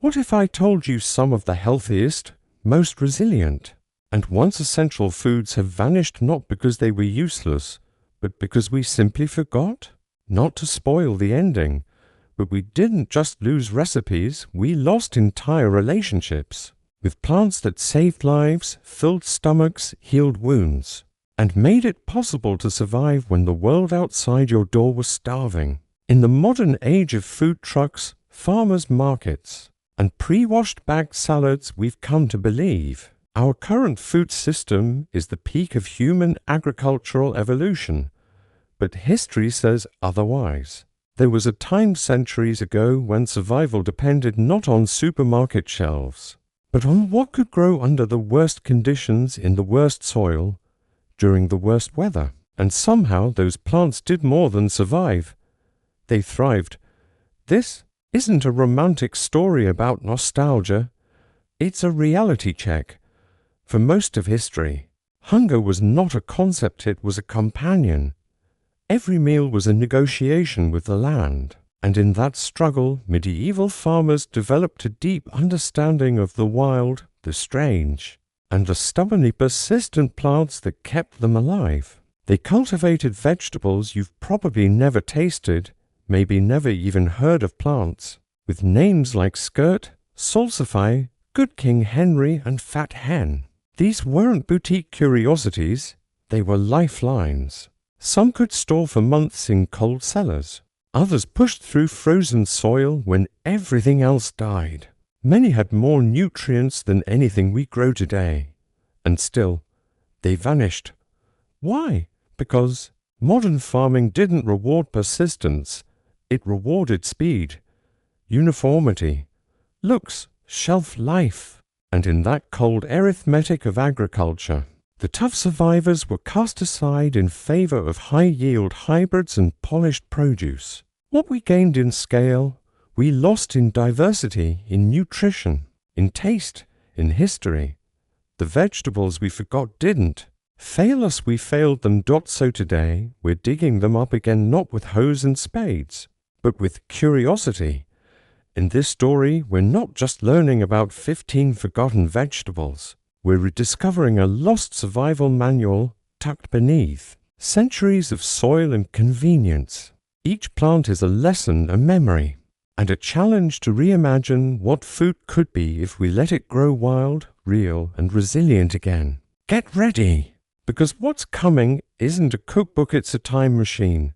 What if I told you some of the healthiest, most resilient, and once essential foods have vanished not because they were useless, but because we simply forgot? Not to spoil the ending, but we didn't just lose recipes, we lost entire relationships with plants that saved lives, filled stomachs, healed wounds, and made it possible to survive when the world outside your door was starving. In the modern age of food trucks, farmers' markets, and pre-washed bagged salads, we've come to believe our current food system is the peak of human agricultural evolution. But history says otherwise. There was a time centuries ago when survival depended not on supermarket shelves, but on what could grow under the worst conditions in the worst soil during the worst weather. And somehow those plants did more than survive. They thrived. This isn't a romantic story about nostalgia. It's a reality check. For most of history, hunger was not a concept, it was a companion. Every meal was a negotiation with the land, and in that struggle, medieval farmers developed a deep understanding of the wild, the strange, and the stubbornly persistent plants that kept them alive. They cultivated vegetables you've probably never tasted, maybe never even heard of plants, with names like Skirret, salsify, Good King Henry, and Fat Hen. These weren't boutique curiosities, they were lifelines. Some could store for months in cold cellars. Others pushed through frozen soil when everything else died. Many had more nutrients than anything we grow today. And still, they vanished. Why? Because modern farming didn't reward persistence. It rewarded speed, uniformity, looks, shelf life. And in that cold arithmetic of agriculture, the tough survivors were cast aside in favor of high-yield hybrids and polished produce. What we gained in scale, we lost in diversity, in nutrition, in taste, in history. The vegetables we forgot didn't. Fail us, we failed them. So today, we're digging them up again, not with hoes and spades, but with curiosity. In this story, we're not just learning about 15 forgotten vegetables. We're rediscovering a lost survival manual tucked beneath centuries of soil and convenience. Each plant is a lesson, a memory, and a challenge to reimagine what food could be if we let it grow wild, real, and resilient again. Get ready, because what's coming isn't a cookbook, it's a time machine.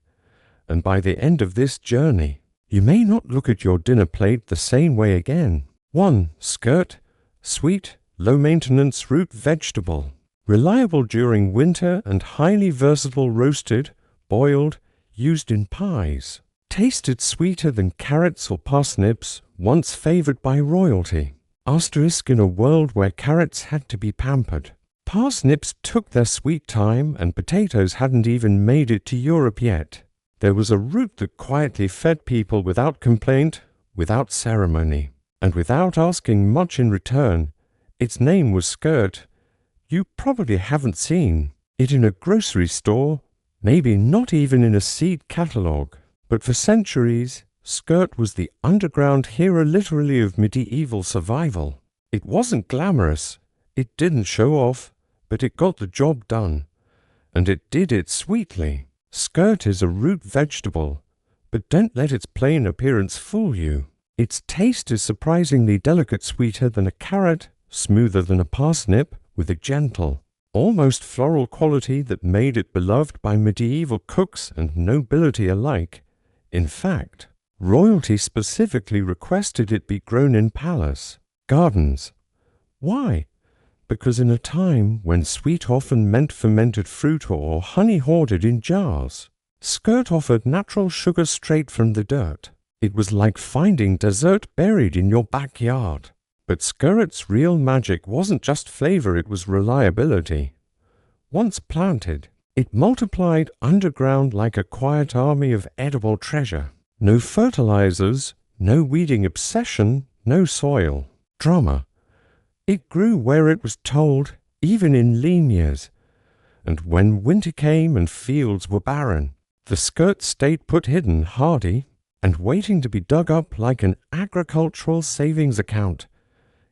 And by the end of this journey, you may not look at your dinner plate the same way again. 1. Skirret, sweet, low-maintenance root vegetable, reliable during winter and highly versatile roasted, boiled, used in pies. Tasted sweeter than carrots or parsnips, once favored by royalty. Asterisk in a world where carrots had to be pampered. Parsnips took their sweet time and potatoes hadn't even made it to Europe yet. There was a root that quietly fed people without complaint, without ceremony, and without asking much in return. Its name was Skirret. You probably haven't seen it in a grocery store, maybe not even in a seed catalog. But for centuries, Skirret was the underground hero literally of medieval survival. It wasn't glamorous, it didn't show off, but it got the job done. And it did it sweetly. Skirret is a root vegetable, but don't let its plain appearance fool you. Its taste is surprisingly delicate, sweeter than a carrot, smoother than a parsnip, with a gentle, almost floral quality that made it beloved by medieval cooks and nobility alike. In fact, royalty specifically requested it be grown in palace gardens. Why? Because in a time when sweet often meant fermented fruit or honey hoarded in jars, Skirret offered natural sugar straight from the dirt. It was like finding dessert buried in your backyard. But Skirret's real magic wasn't just flavor, it was reliability. Once planted, it multiplied underground like a quiet army of edible treasure. No fertilizers, no weeding obsession, no soil drama. It grew where it was told, even in lean years. And when winter came and fields were barren, the Skirret stayed put, hidden, hardy, and waiting to be dug up like an agricultural savings account.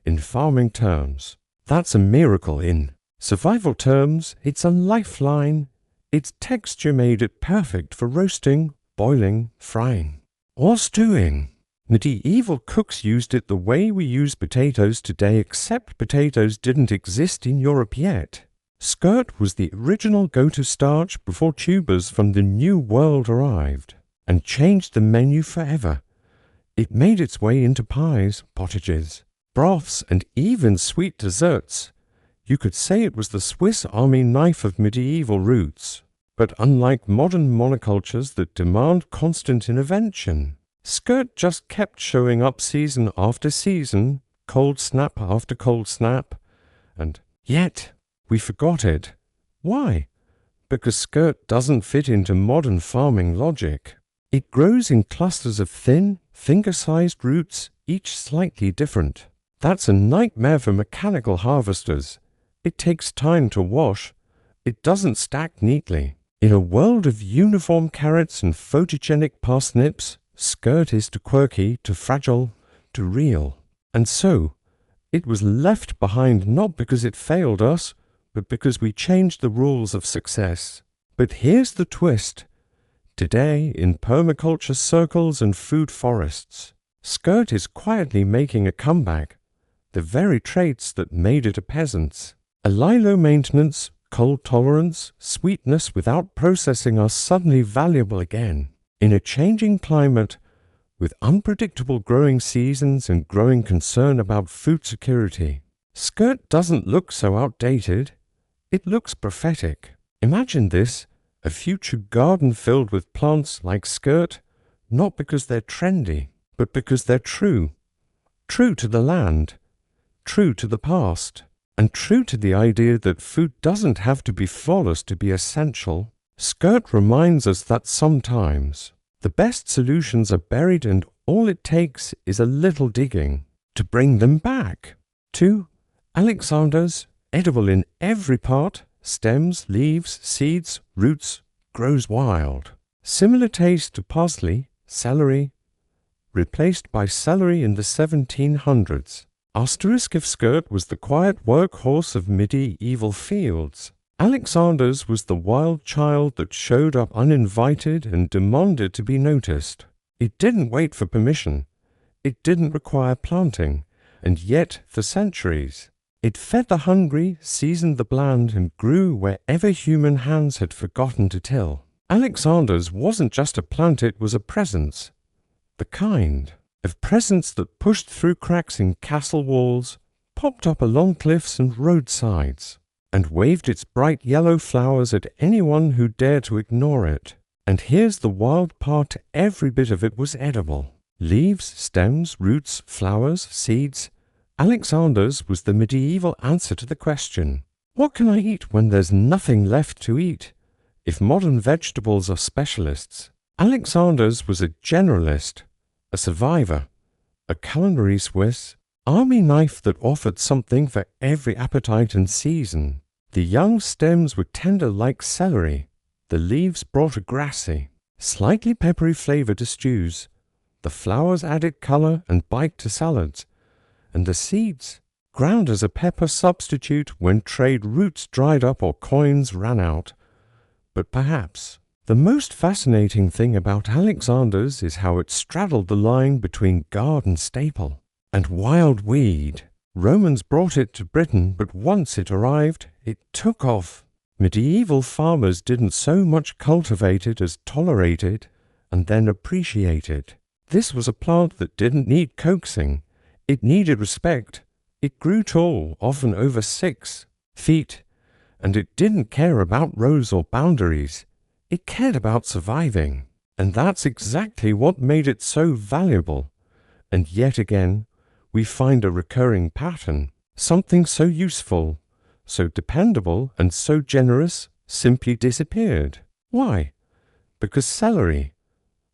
In farming terms, that's a miracle. In survival terms, it's a lifeline. Its texture made it perfect for roasting, boiling, frying, or stewing. Medieval cooks used it the way we use potatoes today, except potatoes didn't exist in Europe yet. Skirret was the original go-to starch before tubers from the New World arrived, and changed the menu forever. It made its way into pies, pottages, broths, and even sweet desserts. You could say it was the Swiss Army knife of medieval roots. But unlike modern monocultures that demand constant intervention, Skirret just kept showing up season after season, cold snap after cold snap, and yet we forgot it. Why? Because Skirret doesn't fit into modern farming logic. It grows in clusters of thin, finger-sized roots, each slightly different. That's a nightmare for mechanical harvesters. It takes time to wash. It doesn't stack neatly. In a world of uniform carrots and photogenic parsnips, Skirret is too quirky, too fragile, too real. And so, it was left behind not because it failed us, but because we changed the rules of success. But here's the twist. Today, in permaculture circles and food forests, Skirret is quietly making a comeback. The very traits that made it a peasant's. A low maintenance, cold tolerance, sweetness without processing are suddenly valuable again. In a changing climate, with unpredictable growing seasons and growing concern about food security, Skirret doesn't look so outdated. It looks prophetic. Imagine this, a future garden filled with plants like Skirret, not because they're trendy, but because they're true. True to the land, true to the past, and true to the idea that food doesn't have to be flawless to be essential. Skirret reminds us that sometimes the best solutions are buried and all it takes is a little digging to bring them back. 2. Alexander's, edible in every part, stems, leaves, seeds, roots, grows wild. Similar taste to parsley, celery, replaced by celery in the 1700s. Asterisk if Skirret was the quiet workhorse of medieval fields, Alexander's was the wild child that showed up uninvited and demanded to be noticed. It didn't wait for permission. It didn't require planting. And yet, for centuries, it fed the hungry, seasoned the bland, and grew wherever human hands had forgotten to till. Alexander's wasn't just a plant, it was a presence. The kind of presence that pushed through cracks in castle walls, popped up along cliffs and roadsides, and waved its bright yellow flowers at anyone who dared to ignore it. And here's the wild part, every bit of it was edible. Leaves, stems, roots, flowers, seeds. Alexander's was the medieval answer to the question, what can I eat when there's nothing left to eat? If modern vegetables are specialists, Alexander's was a generalist, a survivor, a culinary Swiss army knife that offered something for every appetite and season. The young stems were tender like celery. The leaves brought a grassy, slightly peppery flavor to stews. The flowers added color and bite to salads. And the seeds, ground as a pepper substitute when trade routes dried up or coins ran out. But perhaps the most fascinating thing about Alexander's is how it straddled the line between garden staple and wild weed. Romans brought it to Britain, but once it arrived, it took off. Medieval farmers didn't so much cultivate it as tolerate it and then appreciate it. This was a plant that didn't need coaxing. It needed respect. It grew tall, often over 6 feet, and it didn't care about rows or boundaries. It cared about surviving, and that's exactly what made it so valuable. And yet again, we find a recurring pattern. Something so useful, so dependable, and so generous simply disappeared. Why? Because celery.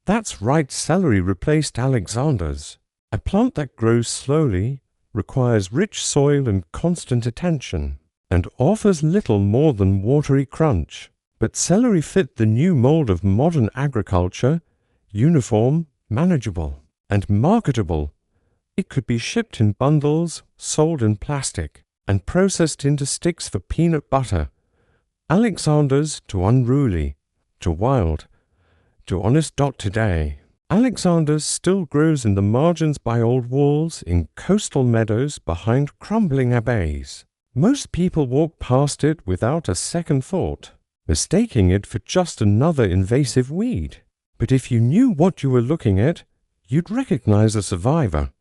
That's right, celery replaced Alexander's. A plant that grows slowly, requires rich soil and constant attention, and offers little more than watery crunch. But celery fit the new mold of modern agriculture, uniform, manageable, and marketable. It could be shipped in bundles, sold in plastic, and processed into sticks for peanut butter. Alexander's to unruly, to wild, to honest. Today, Alexander's still grows in the margins by old walls, in coastal meadows behind crumbling abbeys. Most people walk past it without a second thought, mistaking it for just another invasive weed. But if you knew what you were looking at, you'd recognize a survivor,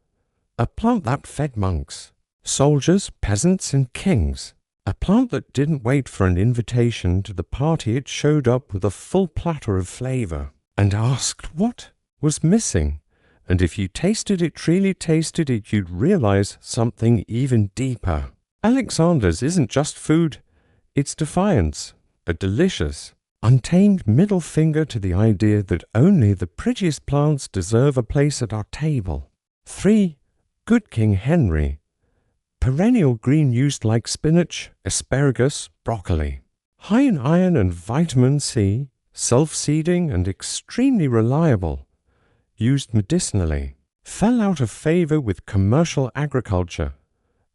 a plant that fed monks, soldiers, peasants, and kings. A plant that didn't wait for an invitation to the party. It showed up with a full platter of flavor and asked what was missing. And if you tasted it, truly tasted it, you'd realize something even deeper. Alexander's isn't just food, it's defiance, a delicious, untamed middle finger to the idea that only the prettiest plants deserve a place at our table. 3. Good King Henry. Perennial green used like spinach, asparagus, broccoli. High in iron and vitamin C, self-seeding and extremely reliable. Used medicinally. Fell out of favor with commercial agriculture.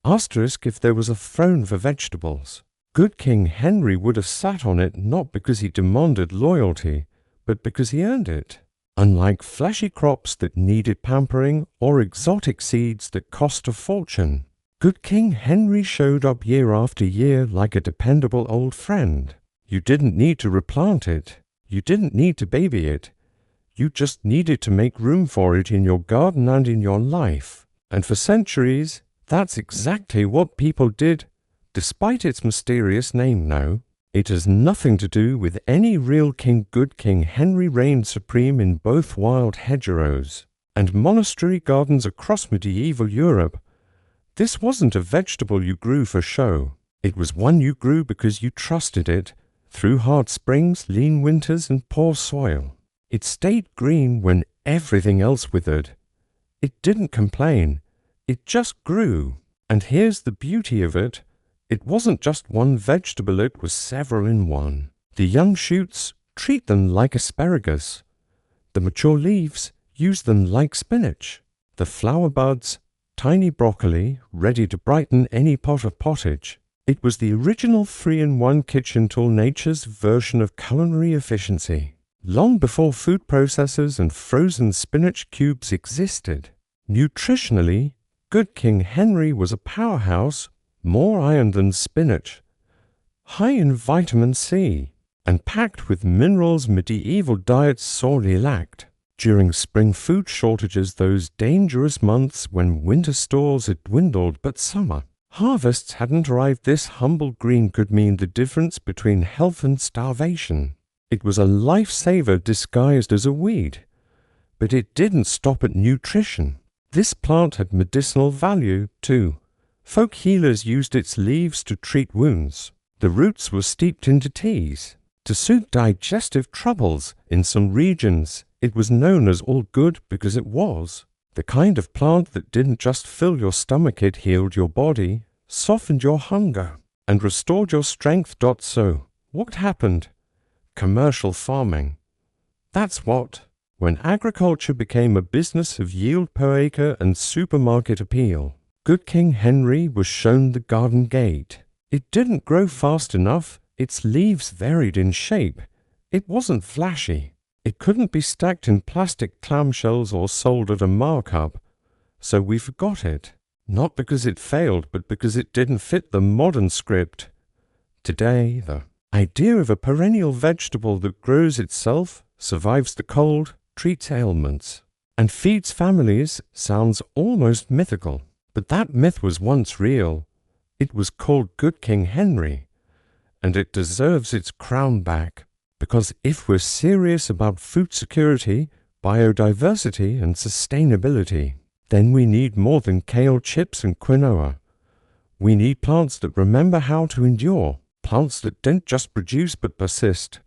Asterisk if there was a throne for vegetables. Good King Henry would have sat on it not because he demanded loyalty, but because he earned it. Unlike flashy crops that needed pampering or exotic seeds that cost a fortune, Good King Henry showed up year after year like a dependable old friend. You didn't need to replant it. You didn't need to baby it. You just needed to make room for it in your garden and in your life. And for centuries, that's exactly what people did, despite its mysterious name now. It has nothing to do with any real king. Good King Henry reigned supreme in both wild hedgerows and monastery gardens across medieval Europe. This wasn't a vegetable you grew for show. It was one you grew because you trusted it, through hard springs, lean winters, and poor soil. It stayed green when everything else withered. It didn't complain. It just grew. And here's the beauty of it. It wasn't just one vegetable, it was several in one. The young shoots, treat them like asparagus. The mature leaves, use them like spinach. The flower buds, tiny broccoli, ready to brighten any pot of pottage. It was the original 3-in-1 kitchen tool, nature's version of culinary efficiency. Long before food processors and frozen spinach cubes existed. Nutritionally, Good King Henry was a powerhouse, more iron than spinach, high in vitamin C, and packed with minerals medieval diets sorely lacked. During spring food shortages, those dangerous months when winter stores had dwindled but summer harvests hadn't arrived, this humble green could mean the difference between health and starvation. It was a lifesaver disguised as a weed. But it didn't stop at nutrition. This plant had medicinal value, too. Folk healers used its leaves to treat wounds. The roots were steeped into teas to soothe digestive troubles. In some regions, it was known as all good because it was the kind of plant that didn't just fill your stomach, it healed your body, softened your hunger, and restored your strength. So, what happened? Commercial farming. That's what. When agriculture became a business of yield per acre and supermarket appeal, Good King Henry was shown the garden gate. It didn't grow fast enough. Its leaves varied in shape. It wasn't flashy. It couldn't be stacked in plastic clamshells or sold at a markup. So we forgot it. Not because it failed, but because it didn't fit the modern script. Today, the idea of a perennial vegetable that grows itself, survives the cold, treats ailments, and feeds families sounds almost mythical. But that myth was once real. It was called Good King Henry, and it deserves its crown back. Because if we're serious about food security, biodiversity, and sustainability, then we need more than kale chips and quinoa. We need plants that remember how to endure, plants that don't just produce but persist.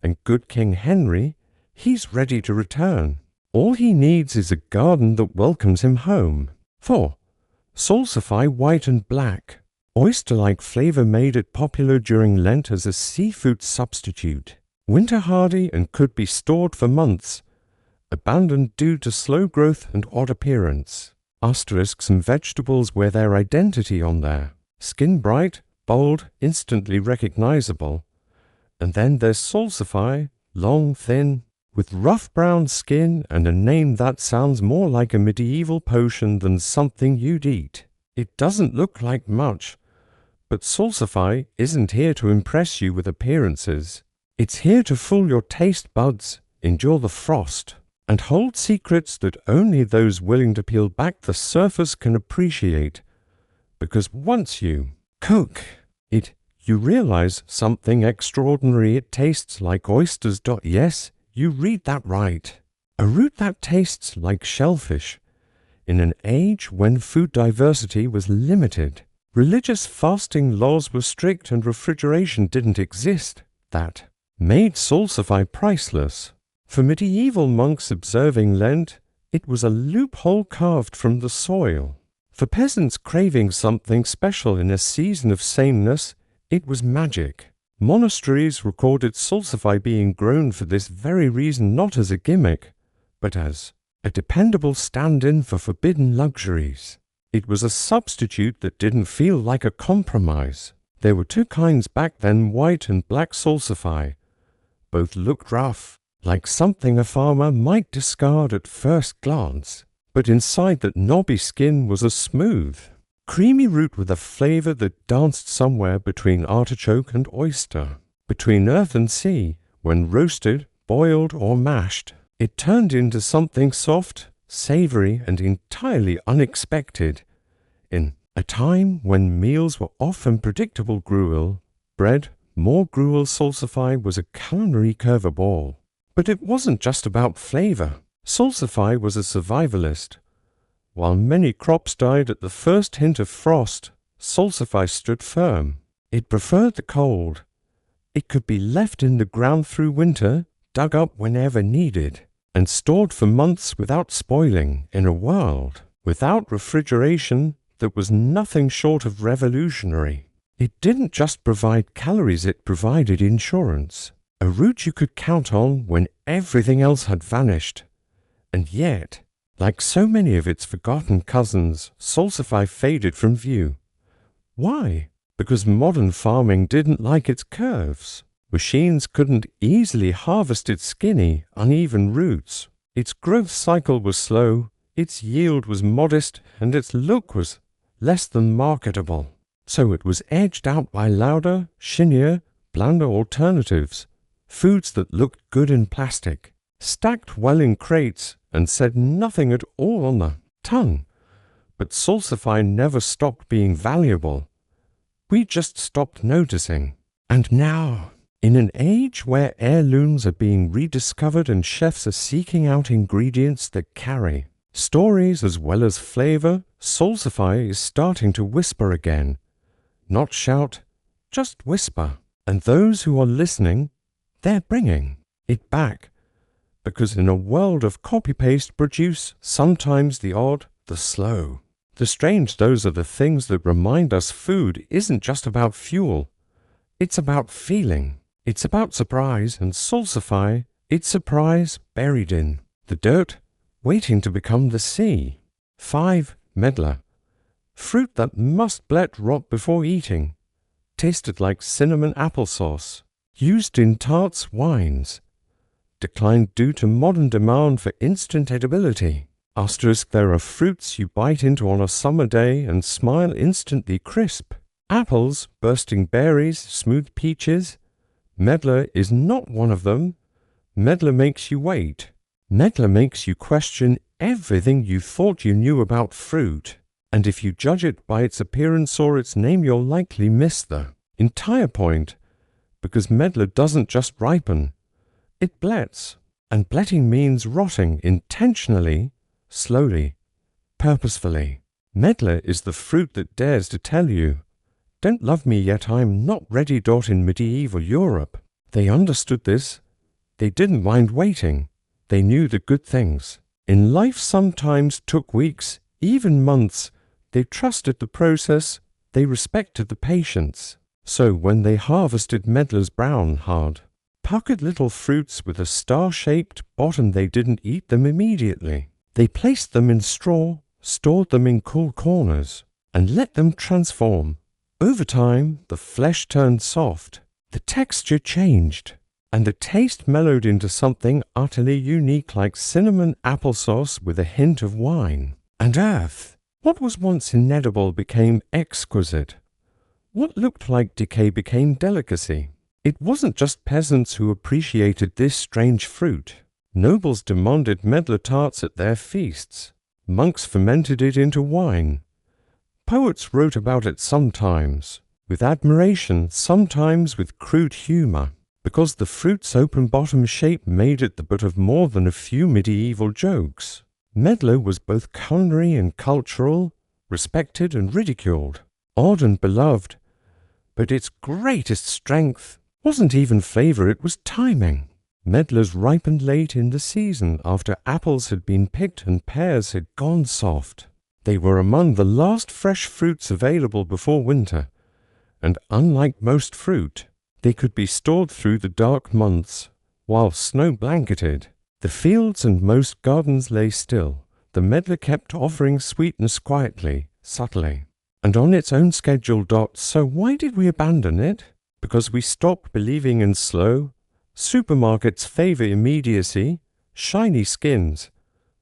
And Good King Henry, he's ready to return. All he needs is a garden that welcomes him home. 4. Salsify white and black. Oyster-like flavor made it popular during Lent as a seafood substitute. Winter hardy and could be stored for months. abandoned due to slow growth and odd appearance. Asterisks and vegetables wear their identity on there. Skin bright, bold, instantly recognizable. And then there's salsify, long, thin, with rough brown skin and a name that sounds more like a medieval potion than something you'd eat. It doesn't look like much, but salsify isn't here to impress you with appearances. It's here to fool your taste buds, endure the frost, and hold secrets that only those willing to peel back the surface can appreciate. Because once you cook it, you realize something extraordinary. It tastes like oysters. Yes, you read that right. A root that tastes like shellfish. In an age when food diversity was limited, religious fasting laws were strict and refrigeration didn't exist, that made salsify priceless. For medieval monks observing Lent, it was a loophole carved from the soil. For peasants craving something special in a season of sameness, it was magic. Monasteries recorded salsify being grown for this very reason, not as a gimmick, but as a dependable stand-in for forbidden luxuries. It was a substitute that didn't feel like a compromise. There were two kinds back then, white and black salsify. Both looked rough, like something a farmer might discard at first glance. But inside that knobby skin was a smooth, creamy root with a flavor that danced somewhere between artichoke and oyster, between earth and sea. When roasted, boiled, or mashed, it turned into something soft, savory, and entirely unexpected. In a time when meals were often predictable gruel, bread, more gruel, salsify was a culinary curveball. But it wasn't just about flavor. Salsify was a survivalist. While many crops died at the first hint of frost, salsify stood firm. It preferred the cold. It could be left in the ground through winter, dug up whenever needed, and stored for months without spoiling. In a world without refrigeration that was nothing short of revolutionary. It didn't just provide calories, it provided insurance. A root you could count on when everything else had vanished. And yet, like so many of its forgotten cousins, salsify faded from view. Why? Because modern farming didn't like its curves. Machines couldn't easily harvest its skinny, uneven roots. Its growth cycle was slow, its yield was modest, and its look was less than marketable. So it was edged out by louder, shinier, blander alternatives, foods that looked good in plastic, stacked well in crates, and said nothing at all on the tongue. But salsify never stopped being valuable. We just stopped noticing. And now, in an age where heirlooms are being rediscovered and chefs are seeking out ingredients that carry stories as well as flavor, salsify is starting to whisper again. Not shout, just whisper. And those who are listening, they're bringing it back. Because in a world of copy-paste produce, sometimes the odd, the slow, the strange, those are the things that remind us food isn't just about fuel. It's about feeling. It's about surprise, and salsify, it's surprise buried in the dirt, waiting to become the sea. 5. Medlar. Fruit that must let rot before eating. Tasted like cinnamon applesauce. Used in tarts, wines. Declined due to modern demand for instant edibility. Asterisk, there are fruits you bite into on a summer day and smile instantly crisp. Apples, bursting berries, smooth peaches. Medlar is not one of them. Medlar makes you wait. Medlar makes you question everything you thought you knew about fruit. And if you judge it by its appearance or its name, you'll likely miss the entire point. Because Medlar doesn't just ripen. It blets. And bletting means rotting intentionally, slowly, purposefully. Medlar is the fruit that dares to tell you, "Don't love me yet, I'm not ready." In medieval Europe, they understood this. They didn't mind waiting. They knew the good things in life sometimes took weeks, even months. They trusted the process. They respected the patience. So when they harvested Medlar's brown, hard puckered little fruits with a star-shaped bottom. They didn't eat them immediately. They placed them in straw, stored them in cool corners, and let them transform. Over time, the flesh turned soft, the texture changed, and the taste mellowed into something utterly unique, like cinnamon applesauce with a hint of wine. And earth, what was once inedible became exquisite. What looked like decay became delicacy. It wasn't just peasants who appreciated this strange fruit. Nobles demanded Medlar tarts at their feasts. Monks fermented it into wine. Poets wrote about it sometimes with admiration, sometimes with crude humor, because the fruit's open bottom shape made it the butt of more than a few medieval jokes. Medlar was both culinary and cultural, respected and ridiculed, odd and beloved, but its greatest strength wasn't even flavor, it was timing. Medlars ripened late in the season, after apples had been picked and pears had gone soft. They were among the last fresh fruits available before winter, and unlike most fruit, they could be stored through the dark months. While snow blanketed the fields and most gardens lay still, the Medlar kept offering sweetness quietly, subtly, and on its own schedule. So why did we abandon it? Because we stopped believing in slow. Supermarkets favor immediacy, shiny skins,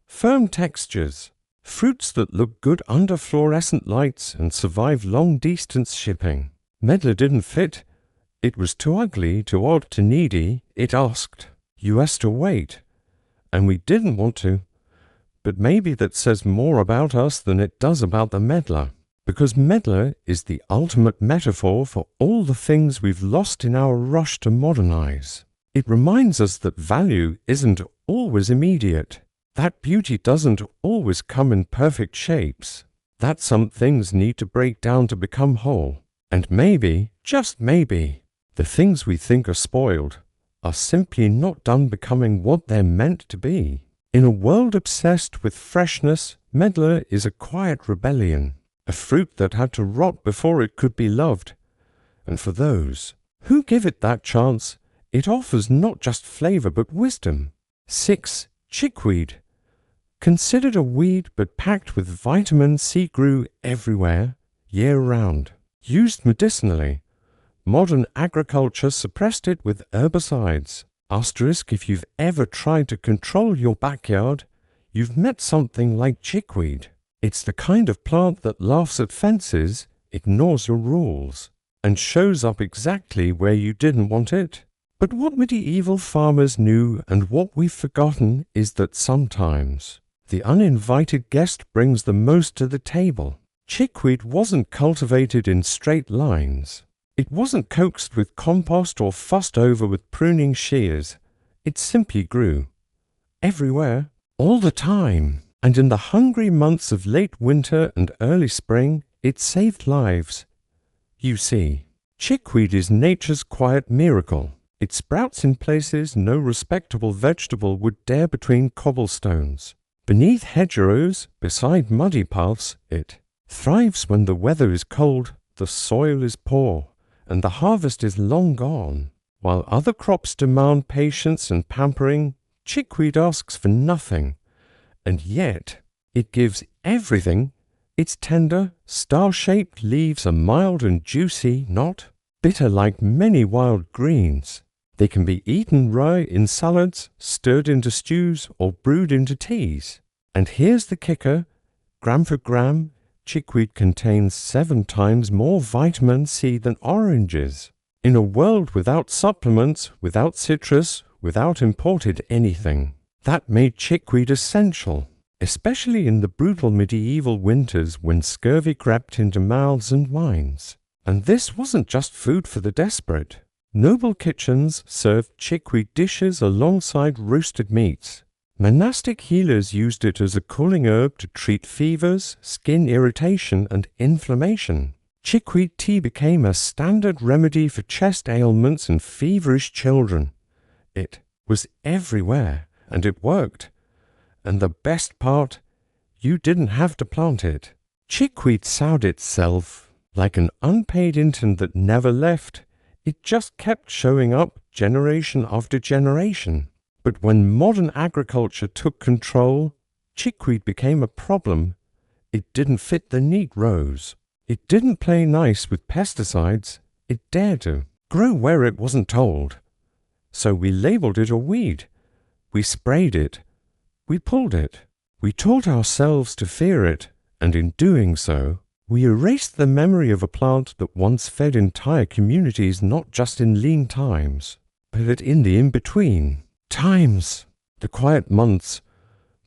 firm textures, fruits that look good under fluorescent lights and survive long-distance shipping. Medlar didn't fit. It was too ugly, too odd, too needy. It asked us to wait, and we didn't want to. But maybe that says more about us than it does about the Medlar, because Medlar is the ultimate metaphor for all the things we've lost in our rush to modernize. It reminds us that value isn't always immediate, that beauty doesn't always come in perfect shapes, that some things need to break down to become whole. And maybe, just maybe, the things we think are spoiled are simply not done becoming what they're meant to be. In a world obsessed with freshness, Medlar is a quiet rebellion, a fruit that had to rot before it could be loved. And for those who give it that chance, it offers not just flavor but wisdom. 6. Chickweed. Considered a weed but packed with vitamin C, grew everywhere, year-round. Used medicinally, modern agriculture suppressed it with herbicides. Asterisk, if you've ever tried to control your backyard, you've met something like chickweed. It's the kind of plant that laughs at fences, ignores your rules, and shows up exactly where you didn't want it. But what medieval farmers knew, and what we've forgotten, is that sometimes the uninvited guest brings the most to the table. Chickweed wasn't cultivated in straight lines. It wasn't coaxed with compost or fussed over with pruning shears. It simply grew. Everywhere, all the time. And in the hungry months of late winter and early spring, it saved lives. You see, chickweed is nature's quiet miracle. It sprouts in places no respectable vegetable would dare, between cobblestones, beneath hedgerows, beside muddy paths. It thrives when the weather is cold, the soil is poor, and the harvest is long gone. While other crops demand patience and pampering, chickweed asks for nothing, and yet it gives everything. Its tender, star-shaped leaves are mild and juicy, not bitter like many wild greens. They can be eaten raw in salads, stirred into stews, or brewed into teas. And here's the kicker: gram for gram, chickweed contains 7 times more vitamin C than oranges. In a world without supplements, without citrus, without imported anything, that made chickweed essential, especially in the brutal medieval winters when scurvy crept into mouths and minds. And this wasn't just food for the desperate. Noble kitchens served chickweed dishes alongside roasted meats. Monastic healers used it as a cooling herb to treat fevers, skin irritation, and inflammation. Chickweed tea became a standard remedy for chest ailments and feverish children. It was everywhere, and it worked. And the best part, you didn't have to plant it. Chickweed sowed itself like an unpaid intern that never left. It just kept showing up generation after generation. But when modern agriculture took control, chickweed became a problem. It didn't fit the neat rows. It didn't play nice with pesticides. It dared to grow where it wasn't told. So we labeled it a weed. We sprayed it. We pulled it. We taught ourselves to fear it, and in doing so, we erased the memory of a plant that once fed entire communities not just in lean times, but in the in-between times, the quiet months,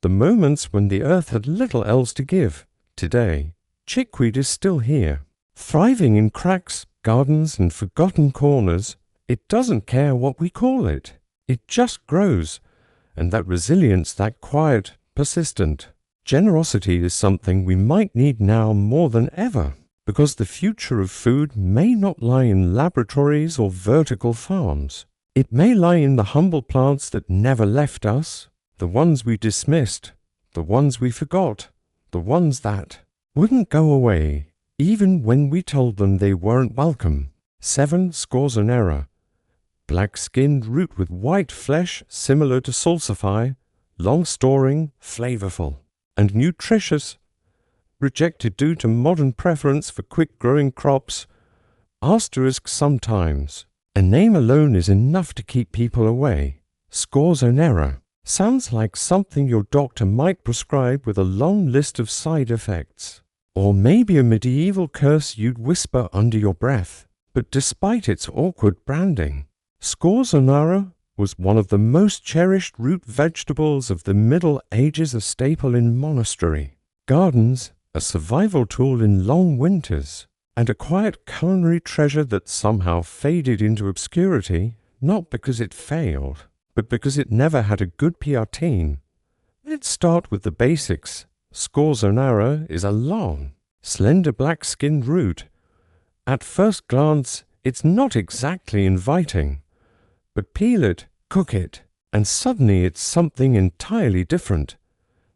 the moments when the earth had little else to give. Today, chickweed is still here, thriving in cracks, gardens, and forgotten corners. It doesn't care what we call it. It just grows, and that resilience, that quiet, persistent generosity is something we might need now more than ever, because the future of food may not lie in laboratories or vertical farms. It may lie in the humble plants that never left us, the ones we dismissed, the ones we forgot, the ones that wouldn't go away, even when we told them they weren't welcome. 7 Scorzonera. Black-skinned root with white flesh similar to salsify, long-storing, flavorful, and nutritious. Rejected due to modern preference for quick-growing crops. Asterisk sometimes. A name alone is enough to keep people away. Scorzonera sounds like something your doctor might prescribe with a long list of side effects. Or maybe a medieval curse you'd whisper under your breath. But despite its awkward branding, Scorzonera was one of the most cherished root vegetables of the Middle Ages, a staple in monastery gardens, a survival tool in long winters, and a quiet culinary treasure that somehow faded into obscurity, not because it failed, but because it never had a good PR team. Let's start with the basics. Scorzonera is a long, slender black-skinned root. At first glance, it's not exactly inviting. But peel it, cook it, and suddenly it's something entirely different.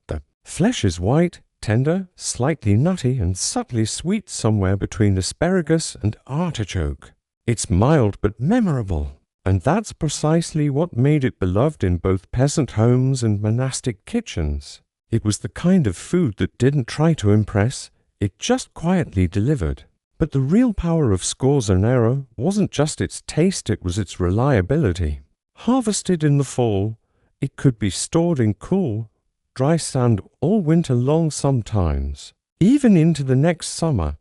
The flesh is white, tender, slightly nutty, and subtly sweet somewhere between asparagus and artichoke. It's mild but memorable, and that's precisely what made it beloved in both peasant homes and monastic kitchens. It was the kind of food that didn't try to impress, it just quietly delivered. But the real power of Scorzonera wasn't just its taste, it was its reliability. Harvested in the fall, it could be stored in cool, dry sand all winter long sometimes, even into the next summer.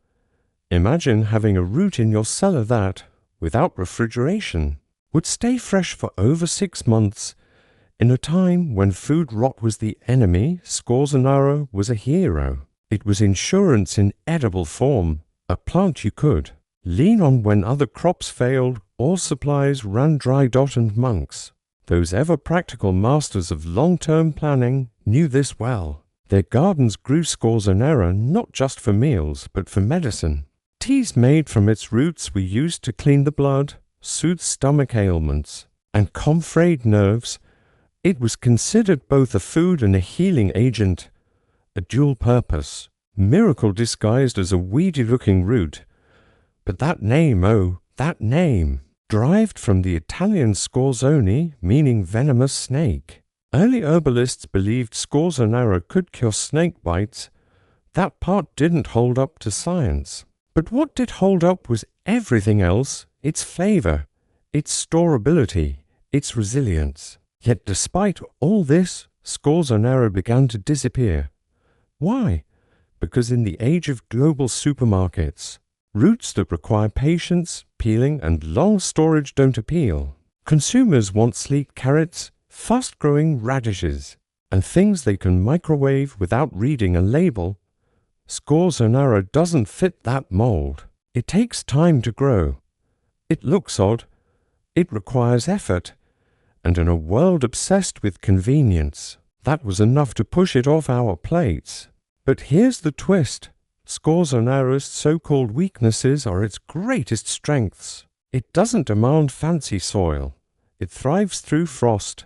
Imagine having a root in your cellar that, without refrigeration, would stay fresh for over 6 months. In a time when food rot was the enemy, Scorzonera was a hero. It was insurance in edible form. A plant you could lean on when other crops failed or supplies ran dry. And monks, those ever-practical masters of long-term planning, knew this well. Their gardens grew Scorzonera not just for meals, but for medicine. Teas made from its roots were used to clean the blood, soothe stomach ailments, and calm frayed nerves. It was considered both a food and a healing agent, a dual purpose. Miracle disguised as a weedy-looking root. But that name, oh, that name, derived from the Italian scorzone, meaning venomous snake. Early herbalists believed Scorzonera could cure snake bites. That part didn't hold up to science. But what did hold up was everything else, its flavor, its storability, its resilience. Yet despite all this, Scorzonera began to disappear. Why? Because in the age of global supermarkets, roots that require patience, peeling, and long storage don't appeal. Consumers want sleek carrots, fast-growing radishes, and things they can microwave without reading a label. Scorzonera doesn't fit that mold. It takes time to grow. It looks odd. It requires effort. And in a world obsessed with convenience, that was enough to push it off our plates. But here's the twist. Scorzonera's so-called weaknesses are its greatest strengths. It doesn't demand fancy soil. It thrives through frost.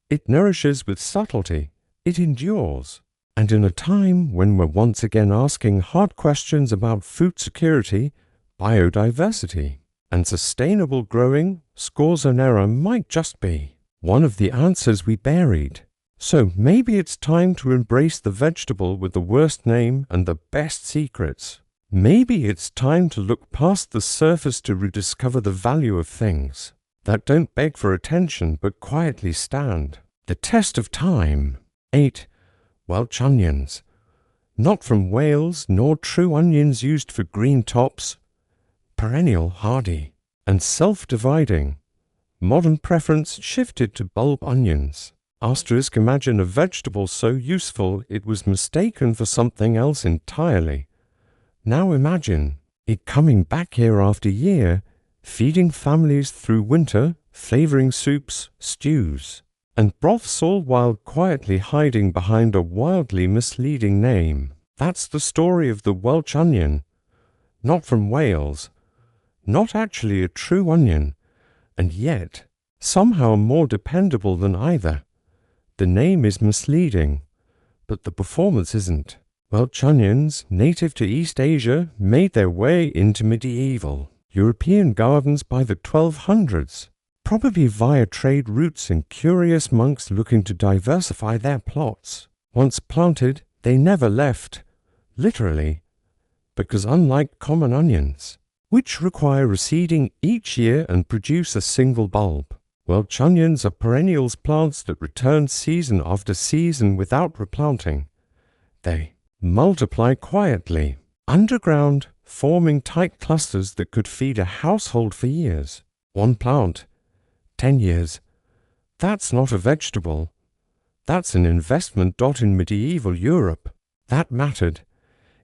It nourishes with subtlety. It endures. And in a time when we're once again asking hard questions about food security, biodiversity, And sustainable growing, scores and error, might just be one of the answers we buried. So maybe it's time to embrace the vegetable with the worst name and the best secrets. Maybe it's time to look past the surface to rediscover the value of things that don't beg for attention but quietly stand the test of time. 8. Welch onions. Not from Wales, nor true onions used for green tops. Perennial, hardy, and self-dividing. Modern preference shifted to bulb onions. Asterisk, imagine a vegetable so useful it was mistaken for something else entirely. Now imagine it coming back year after year, feeding families through winter, flavoring soups, stews, and broths, all while quietly hiding behind a wildly misleading name. That's the story of the Welch onion. Not from Wales, not actually a true onion, and yet somehow more dependable than either. The name is misleading, but the performance isn't. Welch onions, native to East Asia, made their way into medieval European gardens by the 1200s, probably via trade routes and curious monks looking to diversify their plots. Once planted, they never left, literally, because unlike common onions, which require reseeding each year and produce a single bulb, Welch onions are perennials, plants that return season after season without replanting. They multiply quietly, underground, forming tight clusters that could feed a household for years. One plant, 10 years. That's not a vegetable. That's an investment. In medieval Europe, that mattered.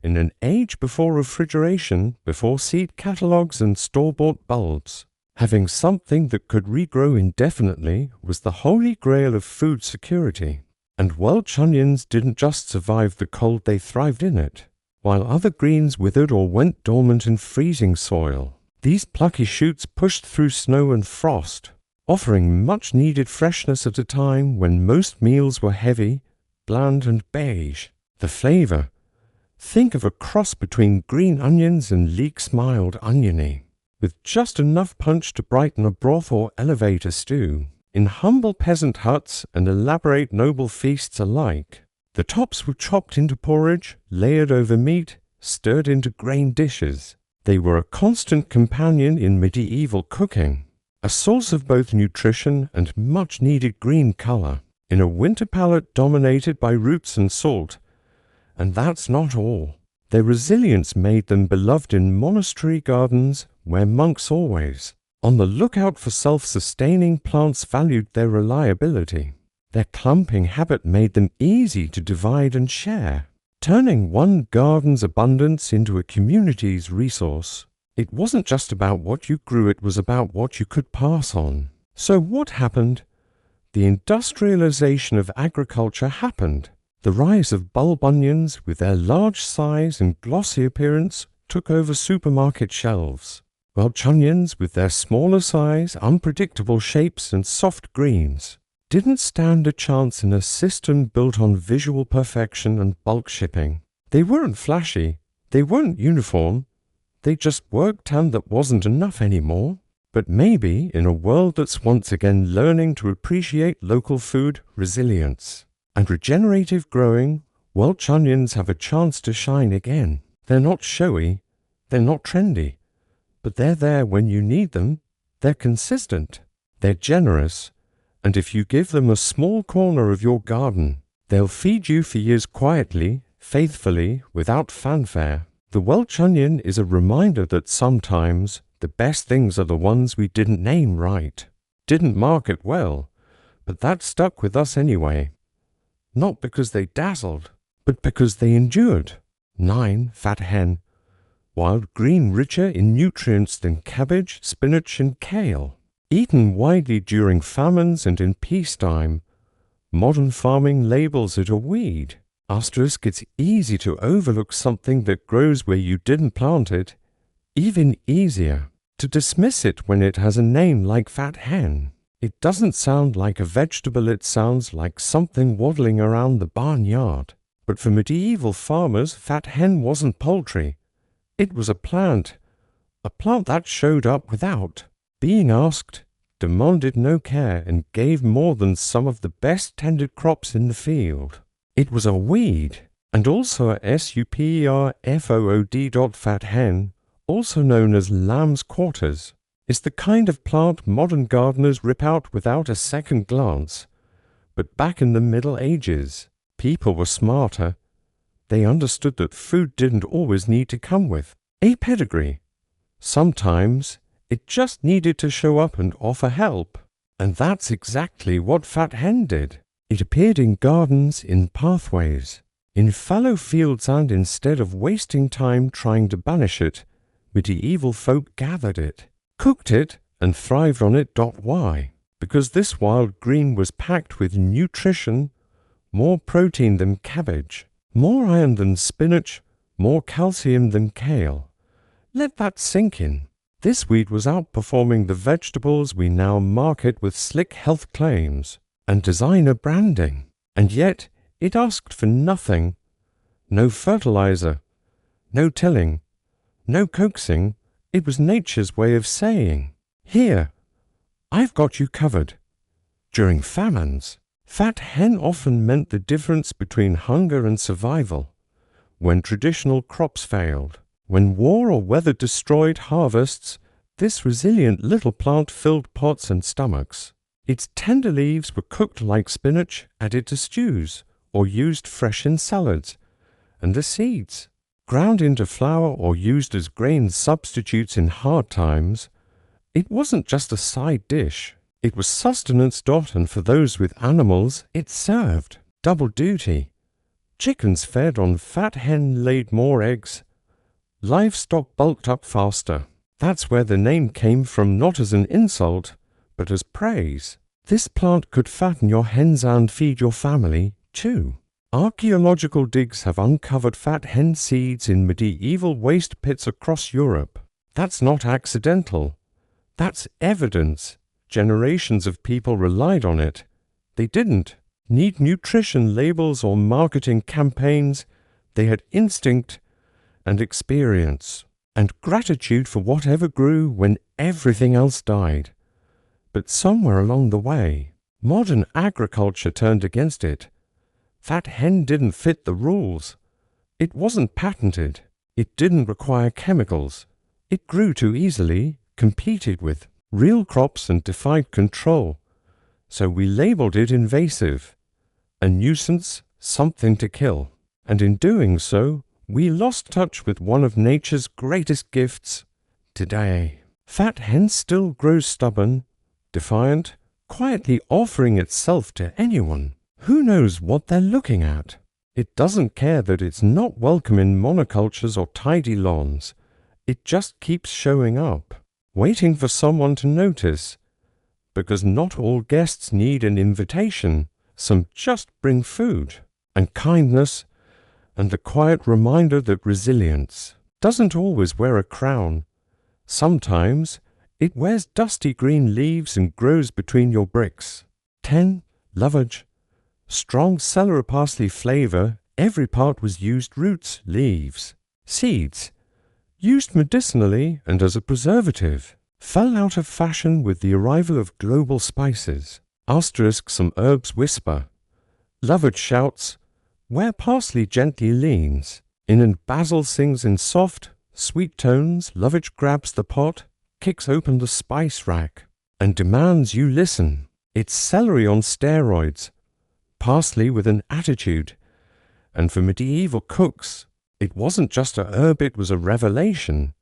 In an age before refrigeration, before seed catalogues and store-bought bulbs, having something that could regrow indefinitely was the holy grail of food security. And Welch onions didn't just survive the cold, they thrived in it. While other greens withered or went dormant in freezing soil, these plucky shoots pushed through snow and frost, offering much-needed freshness at a time when most meals were heavy, bland and beige. The flavor. Think of a cross between green onions and leek-smiled oniony, with just enough punch to brighten a broth or elevate a stew. In humble peasant huts and elaborate noble feasts alike, the tops were chopped into porridge, layered over meat, stirred into grain dishes. They were a constant companion in medieval cooking, a source of both nutrition and much-needed green color, in a winter palate dominated by roots and salt. And that's not all. Their resilience made them beloved in monastery gardens, where monks, always on the lookout for self-sustaining plants, valued their reliability. Their clumping habit made them easy to divide and share, turning one garden's abundance into a community's resource. It wasn't just about what you grew, it was about what you could pass on. So what happened? The industrialization of agriculture happened. The rise of bulb onions, with their large size and glossy appearance, took over supermarket shelves. Welch onions, with their smaller size, unpredictable shapes, and soft greens, didn't stand a chance in a system built on visual perfection and bulk shipping. They weren't flashy, they weren't uniform, they just worked, and that wasn't enough anymore. But maybe, in a world that's once again learning to appreciate local food, resilience, and regenerative growing, Welch onions have a chance to shine again. They're not showy, they're not trendy, but they're there when you need them. They're consistent, they're generous, and if you give them a small corner of your garden, they'll feed you for years quietly, faithfully, without fanfare. The Welch onion is a reminder that sometimes the best things are the ones we didn't name right, didn't market well, but that stuck with us anyway. Not because they dazzled, but because they endured. 9. Fat hen. Wild green, richer in nutrients than cabbage, spinach, and kale. Eaten widely during famines and in peacetime. Modern farming labels it a weed. Asterisk, it's easy to overlook something that grows where you didn't plant it. Even easier to dismiss it when it has a name like fat hen. It doesn't sound like a vegetable, it sounds like something waddling around the barnyard. But for medieval farmers, fat hen wasn't poultry. It was a plant, a plant that showed up without being asked, demanded no care, and gave more than some of the best tended crops in the field. It was a weed, and also a superfood. Fat hen, also known as lamb's quarters, is the kind of plant modern gardeners rip out without a second glance. But back in the Middle Ages, people were smarter. They understood that food didn't always need to come with a pedigree. Sometimes it just needed to show up and offer help. And that's exactly what fat hen did. It appeared in gardens, in pathways, in fallow fields, and instead of wasting time trying to banish it, medieval folk gathered it, cooked it, and thrived on it. Why? Because this wild green was packed with nutrition, more protein than cabbage, more iron than spinach, more calcium than kale. Let that sink in. This weed was outperforming the vegetables we now market with slick health claims and designer branding. And yet it asked for nothing. No fertilizer, no tilling, no coaxing. It was nature's way of saying, "Here, I've got you covered." During famines, fat hen often meant the difference between hunger and survival. When traditional crops failed, when war or weather destroyed harvests, this resilient little plant filled pots and stomachs. Its tender leaves were cooked like spinach, added to stews, or used fresh in salads, and the seeds, ground into flour or used as grain substitutes in hard times. It wasn't just a side dish. It was sustenance. And for those with animals, it served double duty. Chickens fed on fat hen laid more eggs. Livestock bulked up faster. That's where the name came from, not as an insult, but as praise. This plant could fatten your hens and feed your family, too. Archaeological digs have uncovered fat hen seeds in medieval waste pits across Europe. That's not accidental. That's evidence. Generations of people relied on it. They didn't need nutrition labels or marketing campaigns. They had instinct and experience and gratitude for whatever grew when everything else died. But somewhere along the way, modern agriculture turned against it. Fat hen didn't fit the rules. It wasn't patented. It didn't require chemicals. It grew too easily, competed with real crops, and defied control. So we labeled it invasive, a nuisance, something to kill. And in doing so, we lost touch with one of nature's greatest gifts. Today, fat hen still grows stubborn, defiant, quietly offering itself to anyone. Who knows what they're looking at? It doesn't care that it's not welcome in monocultures or tidy lawns. It just keeps showing up, waiting for someone to notice. Because not all guests need an invitation. Some just bring food and kindness and the quiet reminder that resilience doesn't always wear a crown. Sometimes it wears dusty green leaves and grows between your bricks. 10. Lovage. Strong celery parsley flavor. Every part was used: roots, leaves, seeds. Used medicinally and as a preservative. Fell out of fashion with the arrival of global spices. Asterisk, some herbs whisper. Lovage shouts, where parsley gently leans. In and basil sings in soft, sweet tones. Lovage grabs the pot, kicks open the spice rack, and demands you listen. It's celery on steroids. Parsley with an attitude. And for medieval cooks, it wasn't just a herb, it was a revelation.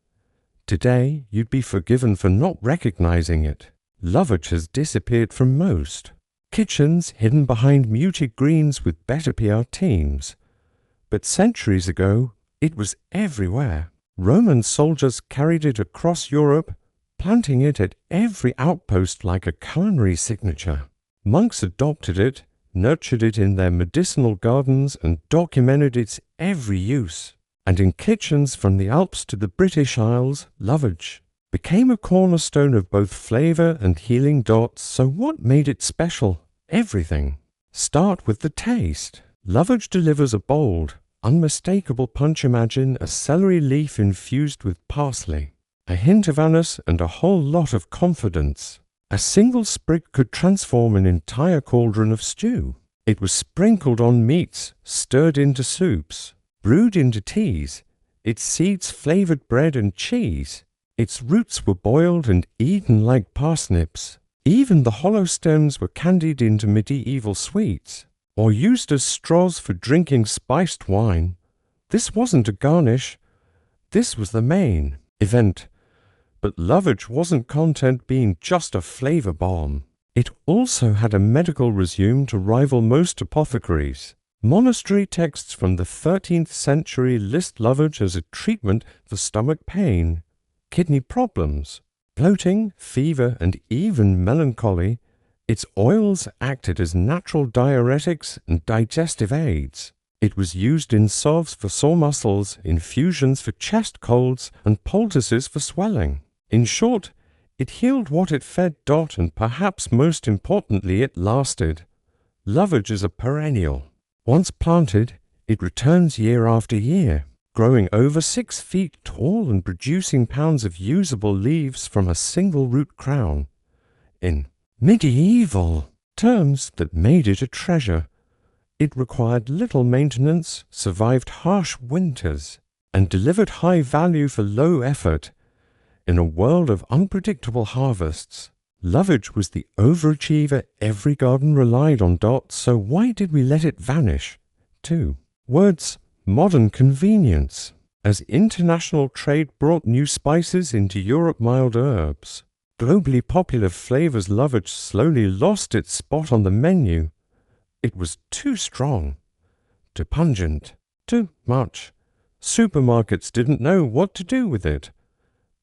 Today, you'd be forgiven for not recognizing it. Lovage has disappeared from most kitchens, hidden behind muted greens with better PR teams. But centuries ago, it was everywhere. Roman soldiers carried it across Europe, planting it at every outpost like a culinary signature. Monks adopted it, nurtured it in their medicinal gardens, and documented its every use. And in kitchens from the Alps to the British Isles, lovage became a cornerstone of both flavor and healing. So what made it special? Everything. Start with the taste. Lovage delivers a bold, unmistakable punch. Imagine a celery leaf infused with parsley. a hint of anise, and a whole lot of confidence. A single sprig could transform an entire cauldron of stew. It was sprinkled on meats, stirred into soups, brewed into teas. Its seeds flavored bread and cheese. Its roots were boiled and eaten like parsnips. Even the hollow stems were candied into medieval sweets, or used as straws for drinking spiced wine. This wasn't a garnish. This was the main event. But Lovage wasn't content being just a flavor bomb. It also had a medical resume to rival most apothecaries. Monastery texts from the 13th century list Lovage as a treatment for stomach pain, kidney problems, bloating, fever, and even melancholy. Its oils acted as natural diuretics and digestive aids. It was used in salves for sore muscles, infusions for chest colds, and poultices for swelling. In short, it healed what it fed, and perhaps most importantly, it lasted. Lovage is a perennial. Once planted, it returns year after year, growing over 6 feet tall and producing pounds of usable leaves from a single root crown. In medieval terms, that made it a treasure. It required little maintenance, survived harsh winters, and delivered high value for low effort. In a world of unpredictable harvests, Lovage was the overachiever every garden relied on. So why did we let it vanish? 2. Words: modern convenience. As international trade brought new spices into Europe, mild herbs, globally popular flavors, Lovage slowly lost its spot on the menu. It was too strong, too pungent, too much. Supermarkets didn't know what to do with it.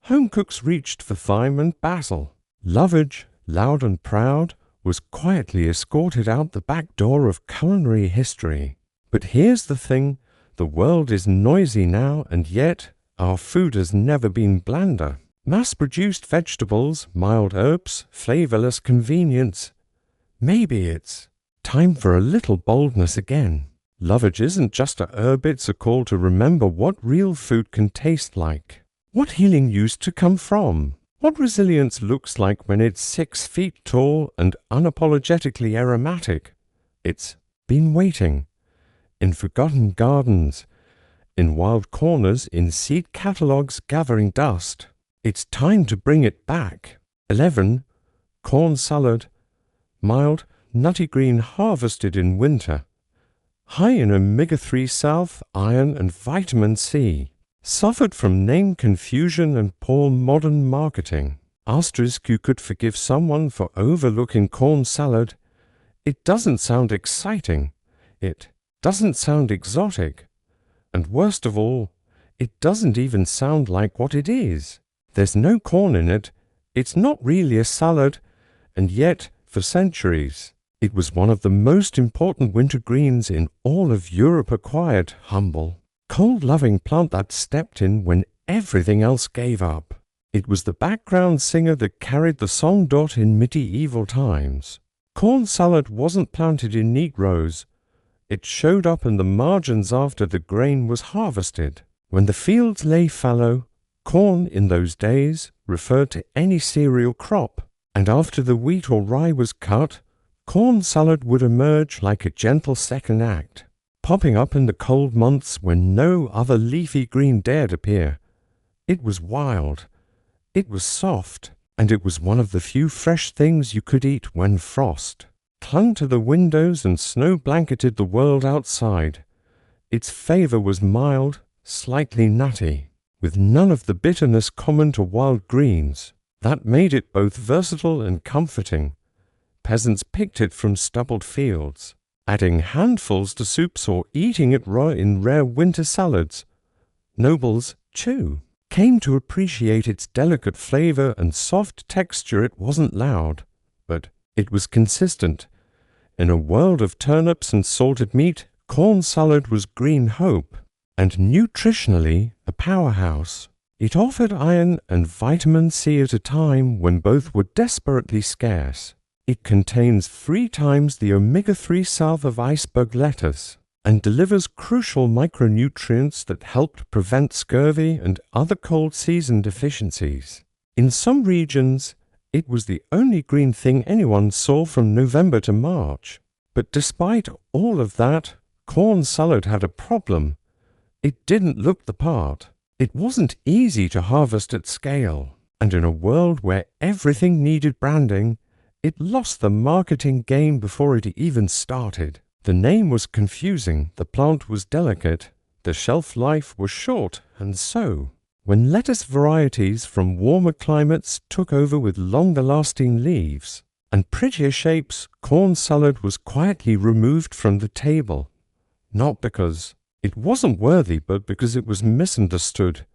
Home cooks reached for thyme and basil. Lovage, loud and proud, was quietly escorted out the back door of culinary history. But here's the thing, the world is noisy now, and yet our food has never been blander. Mass-produced vegetables, mild herbs, flavorless convenience. Maybe it's time for a little boldness again. Lovage isn't just a herb, it's a call to remember what real food can taste like. What healing used to come from. What resilience looks like when it's 6 feet tall and unapologetically aromatic. It's been waiting. In forgotten gardens, in wild corners, in seed catalogues gathering dust. It's time to bring it back. 11. Corn salad. Mild, nutty green, harvested in winter. High in omega-3 south, iron and vitamin C. Suffered from name confusion and poor modern marketing. Asterisk, you could forgive someone for overlooking corn salad. It doesn't sound exciting. It doesn't sound exotic. And worst of all, it doesn't even sound like what it is. There's no corn in it. It's not really a salad. And yet, for centuries, it was one of the most important winter greens in all of Europe. Acquired, humble, cold-loving plant that stepped in when everything else gave up. It was the background singer that carried the song. In medieval times, corn salad wasn't planted in neat rows. It showed up in the margins after the grain was harvested. When the fields lay fallow, corn in those days referred to any cereal crop, and after the wheat or rye was cut, corn salad would emerge like a gentle second act, popping up in the cold months when no other leafy green dared appear. It was wild, it was soft, and it was one of the few fresh things you could eat when frost clung to the windows and snow blanketed the world outside. Its flavor was mild, slightly nutty, with none of the bitterness common to wild greens. That made it both versatile and comforting. Peasants picked it from stubbled fields, adding handfuls to soups or eating it raw in rare winter salads. Nobles, too, came to appreciate its delicate flavor and soft texture. It wasn't loud, but it was consistent. In a world of turnips and salted meat, corn salad was green hope, and nutritionally a powerhouse. It offered iron and vitamin C at a time when both were desperately scarce. It contains 3 times the omega-3 south of iceberg lettuce, and delivers crucial micronutrients that helped prevent scurvy and other cold season deficiencies. In some regions, it was the only green thing anyone saw from November to March. But despite all of that, corn salad had a problem. It didn't look the part. It wasn't easy to harvest at scale. And in a world where everything needed branding, it lost the marketing game before it even started. The name was confusing, the plant was delicate, the shelf life was short, and so, when lettuce varieties from warmer climates took over with longer-lasting leaves and prettier shapes, corn salad was quietly removed from the table. Not because it wasn't worthy, but because it was misunderstood.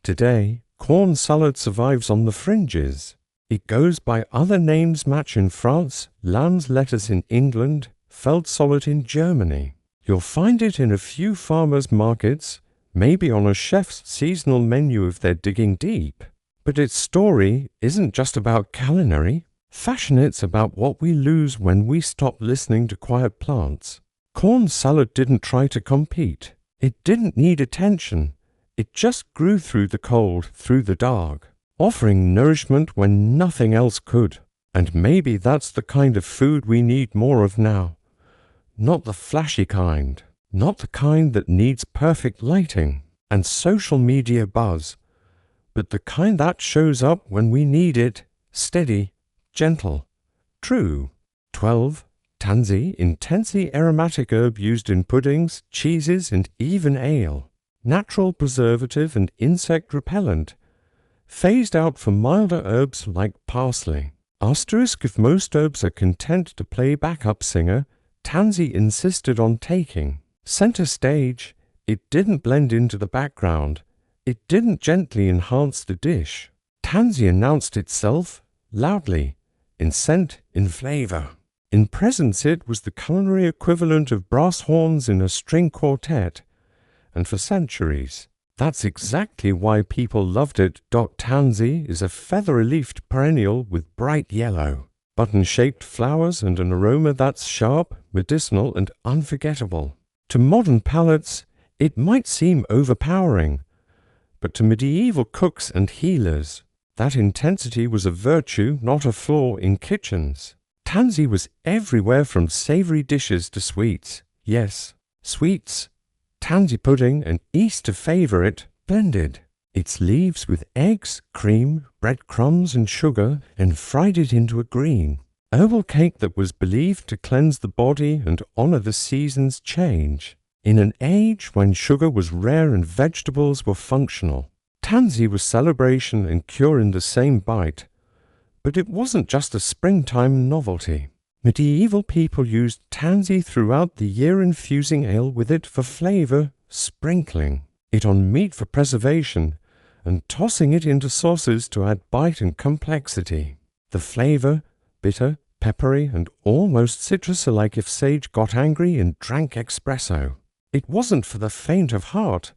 Today, corn salad survives on the fringes. It goes by other names match in France, lamb's lettuce in England, Feldsalat in Germany. You'll find it in a few farmers' markets, maybe on a chef's seasonal menu if they're digging deep. But its story isn't just about culinary. Fashion, it's about what we lose when we stop listening to quiet plants. Corn salad didn't try to compete. It didn't need attention. It just grew through the cold, through the dark, offering nourishment when nothing else could. And maybe that's the kind of food we need more of now. Not the flashy kind, not the kind that needs perfect lighting and social media buzz, but the kind that shows up when we need it, steady, gentle, true. 12. Tansy, intensely aromatic herb used in puddings, cheeses, and even ale. Natural preservative and insect repellent. Phased out for milder herbs like parsley. Asterisk, if most herbs are content to play backup singer, tansy insisted on taking center stage. It didn't blend into the background. It didn't gently enhance the dish. Tansy announced itself loudly, in scent, in flavor. In presence, it was the culinary equivalent of brass horns in a string quartet. And for centuries, that's exactly why people loved it. Tansy is a feather-leafed perennial with bright yellow, button-shaped flowers and an aroma that's sharp, medicinal, and unforgettable. To modern palates, it might seem overpowering, but to medieval cooks and healers, that intensity was a virtue, not a flaw in kitchens. Tansy was everywhere from savory dishes to sweets. Yes, sweets. Tansy pudding and Easter favorite blended its leaves with eggs, cream, breadcrumbs, and sugar, and fried it into a green herbal cake that was believed to cleanse the body and honor the season's change. In an age when sugar was rare and vegetables were functional, tansy was celebration and cure in the same bite. But it wasn't just a springtime novelty. Medieval people used tansy throughout the year, infusing ale with it for flavor, sprinkling it on meat for preservation, and tossing it into sauces to add bite and complexity. The flavor, bitter, peppery, and almost citrus, like if sage got angry and drank espresso. It wasn't for the faint of heart,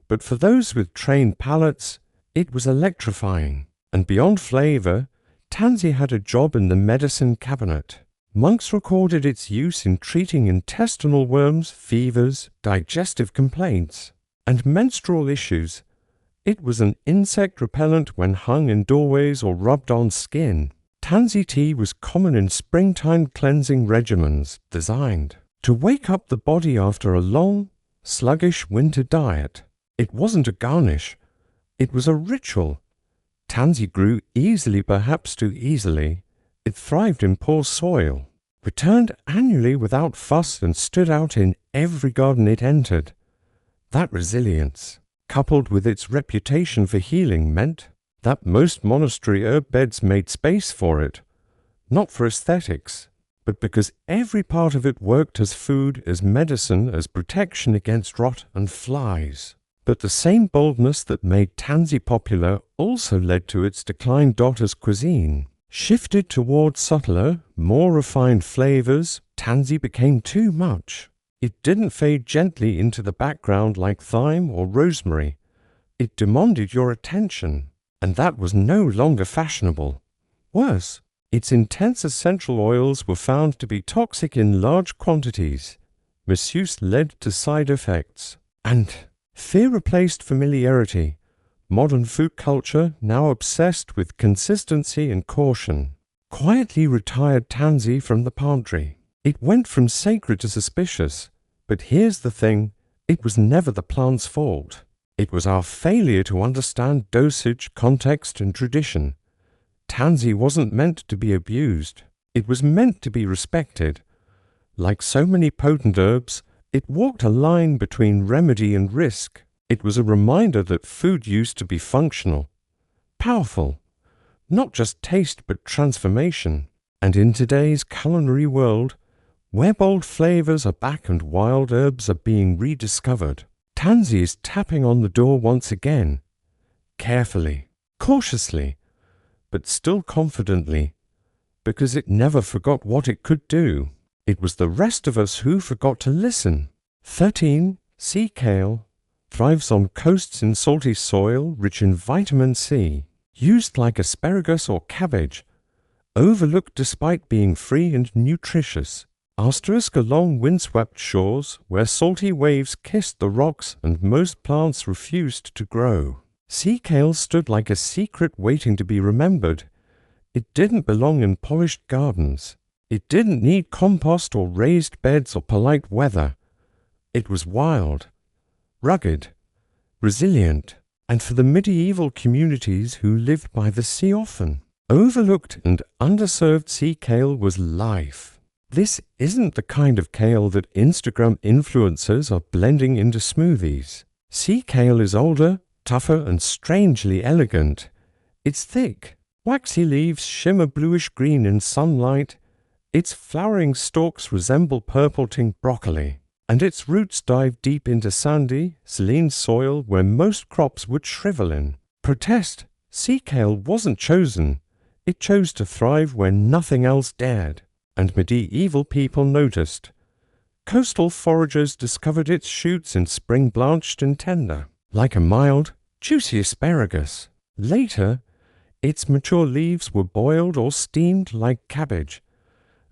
but for those with trained palates, it was electrifying. And beyond flavor, tansy had a job in the medicine cabinet. Monks recorded its use in treating intestinal worms, fevers, digestive complaints, and menstrual issues. It was an insect repellent when hung in doorways or rubbed on skin. Tansy tea was common in springtime cleansing regimens designed to wake up the body after a long, sluggish winter diet. It wasn't a garnish. It was a ritual. Tansy grew easily, perhaps too easily. It thrived in poor soil, returned annually without fuss, and stood out in every garden it entered. That resilience, coupled with its reputation for healing, meant that most monastery herb beds made space for it, not for aesthetics, but because every part of it worked as food, as medicine, as protection against rot and flies. But the same boldness that made tansy popular also led to its decline. As cuisine shifted toward subtler, more refined flavors, tansy became too much. It didn't fade gently into the background like thyme or rosemary. It demanded your attention, and that was no longer fashionable. Worse, its intense essential oils were found to be toxic in large quantities, Misuse led to side effects, and fear replaced familiarity. Modern food culture now obsessed with consistency and caution. Quietly retired tansy from the pantry. It went from sacred to suspicious. But here's the thing, it was never the plant's fault. It was our failure to understand dosage, context, and tradition. Tansy wasn't meant to be abused. It was meant to be respected. Like so many potent herbs, it walked a line between remedy and risk. It was a reminder that food used to be functional, powerful, not just taste but transformation. And in today's culinary world, where bold flavors are back and wild herbs are being rediscovered, tansy is tapping on the door once again, carefully, cautiously, but still confidently, because it never forgot what it could do. It was the rest of us who forgot to listen. 13. Sea kale thrives on coasts in salty soil rich in vitamin C. Used like asparagus or cabbage, overlooked despite being free and nutritious. Asterisk along windswept shores where salty waves kissed the rocks and most plants refused to grow. Sea kale stood like a secret waiting to be remembered. It didn't belong in polished gardens. It didn't need compost or raised beds or polite weather. It was wild, rugged, resilient, and for the medieval communities who lived by the sea often, overlooked and underserved sea kale was life. This isn't the kind of kale that Instagram influencers are blending into smoothies. Sea kale is older, tougher, and strangely elegant. Its thick, waxy leaves shimmer bluish-green in sunlight. Its flowering stalks resemble purple-tinted broccoli, and its roots dive deep into sandy, saline soil where most crops would shrivel in. Protest, sea kale wasn't chosen. It chose to thrive where nothing else dared. And medieval people noticed. Coastal foragers discovered its shoots in spring blanched and tender, like a mild, juicy asparagus. Later, its mature leaves were boiled or steamed like cabbage.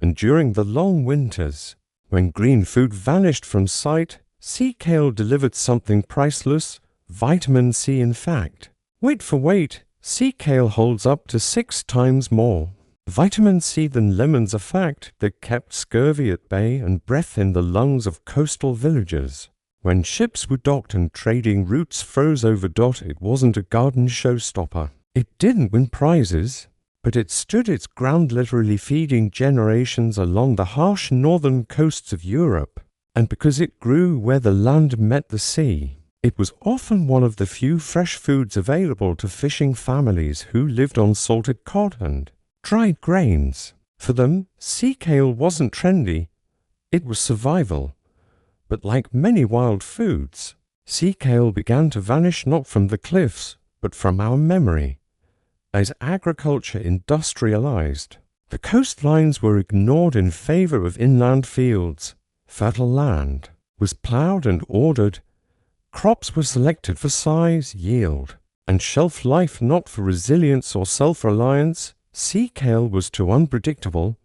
And during the long winters, when green food vanished from sight, sea kale delivered something priceless, vitamin C in fact. Weight for weight, sea kale holds up to 6 times more vitamin C than lemons, a fact that kept scurvy at bay and breath in the lungs of coastal villagers. When ships were docked and trading routes froze over, it wasn't a garden showstopper. It didn't win prizes, but it stood its ground, literally feeding generations along the harsh northern coasts of Europe. And because it grew where the land met the sea, it was often one of the few fresh foods available to fishing families who lived on salted cod and dried grains. For them, sea kale wasn't trendy, it was survival. But like many wild foods, sea kale began to vanish not from the cliffs, but from our memory. As agriculture industrialized, the coastlines were ignored in favor of inland fields. Fertile land was plowed and ordered. Crops were selected for size, yield, and shelf life, not for resilience or self-reliance. Sea kale was too unpredictable,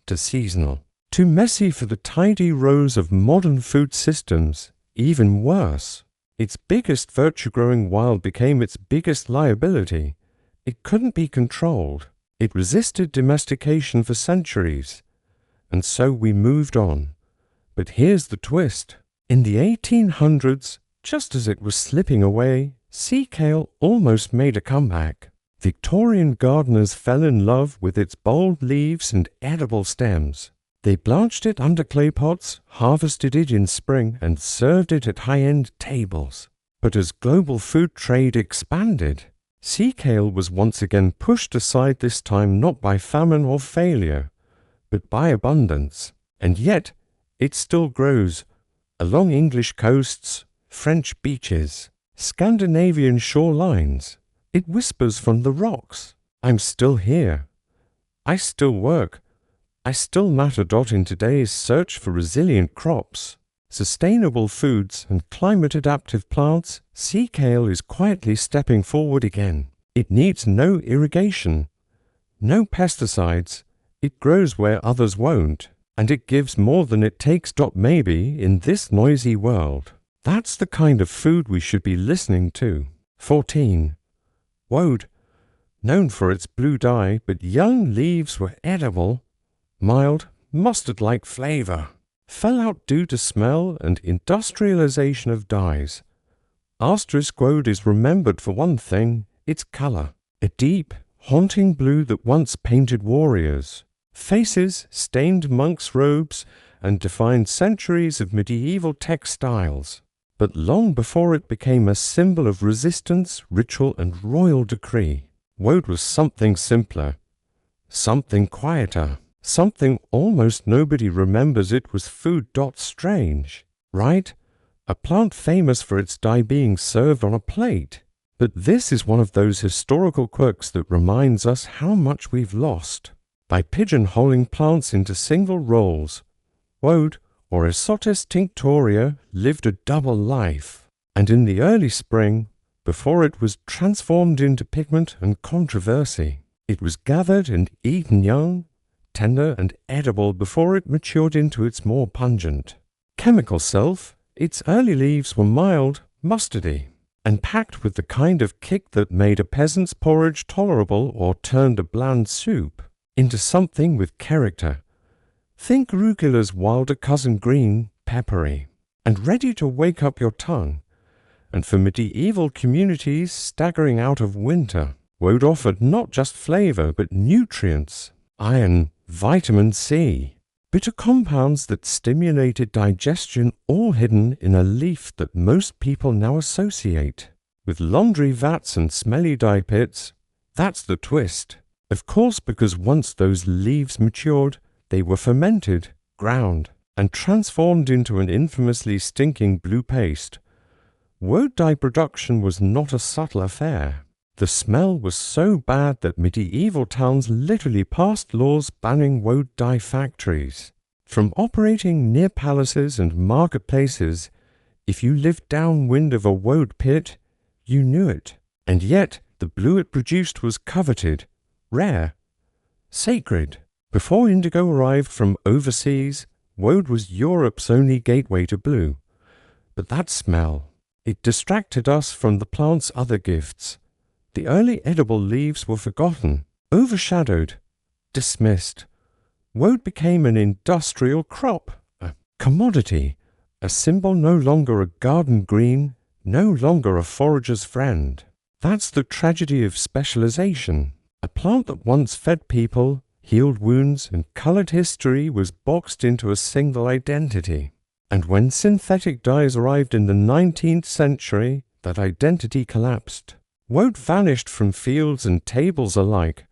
too seasonal, too messy for the tidy rows of modern food systems. Even worse, its biggest virtue growing wild became its biggest liability. It couldn't be controlled. It resisted domestication for centuries. And so we moved on. But here's the twist. In the 1800s, just as it was slipping away, sea kale almost made a comeback. Victorian gardeners fell in love with its bold leaves and edible stems. They blanched it under clay pots, harvested it in spring, and served it at high-end tables. But as global food trade expanded, sea kale was once again pushed aside, this time not by famine or failure, but by abundance. And yet, it still grows along English coasts, French beaches, Scandinavian shorelines. It whispers from the rocks, I'm still here. I still work. I still matter. In today's search for resilient crops, sustainable foods, and climate-adaptive plants, sea kale is quietly stepping forward again. It needs no irrigation, no pesticides. It grows where others won't. and it gives more than it takes. Maybe in this noisy world, that's the kind of food we should be listening to. 14. Woad, known for its blue dye, but young leaves were edible, mild, mustard-like flavor, fell out due to smell and industrialization of dyes. Woad is remembered for one thing, its color, a deep, haunting blue that once painted warriors' faces, stained monks' robes, and defined centuries of medieval textiles. But long before it became a symbol of resistance, ritual, and royal decree, woad was something simpler, something quieter, something almost nobody remembers. It was food. Strange, right? A plant famous for its dye being served on a plate. But this is one of those historical quirks that reminds us how much we've lost. By pigeonholing plants into single roles, woad, or Esotis tinctoria, lived a double life. And in the early spring, before it was transformed into pigment and controversy, it was gathered and eaten young, tender and edible before it matured into its more pungent chemical self. Its early leaves were mild, mustardy, and packed with the kind of kick that made a peasant's porridge tolerable or turned a bland soup into something with character. Think arugula's wilder cousin, green, peppery, and ready to wake up your tongue. And for medieval communities staggering out of winter, woad offered not just flavor but nutrients, iron, vitamin C, bitter compounds that stimulated digestion, all hidden in a leaf that most people now associate with laundry vats and smelly dye pits. That's the twist. Of course, because once those leaves matured, they were fermented, ground, and transformed into an infamously stinking blue paste. Woad dye production was not a subtle affair. The smell was so bad that medieval towns literally passed laws banning woad dye factories from operating near palaces and marketplaces. If you lived downwind of a woad pit, you knew it. And yet the blue it produced was coveted, rare, sacred. Before indigo arrived from overseas, woad was Europe's only gateway to blue. But that smell, it distracted us from the plant's other gifts. The early edible leaves were forgotten, overshadowed, dismissed. Woad became an industrial crop, a commodity, a symbol, no longer a garden green, no longer a forager's friend. That's the tragedy of specialization. A plant that once fed people, healed wounds, and colored history was boxed into a single identity. And when synthetic dyes arrived in the 19th century, that identity collapsed. Woad vanished from fields and tables alike,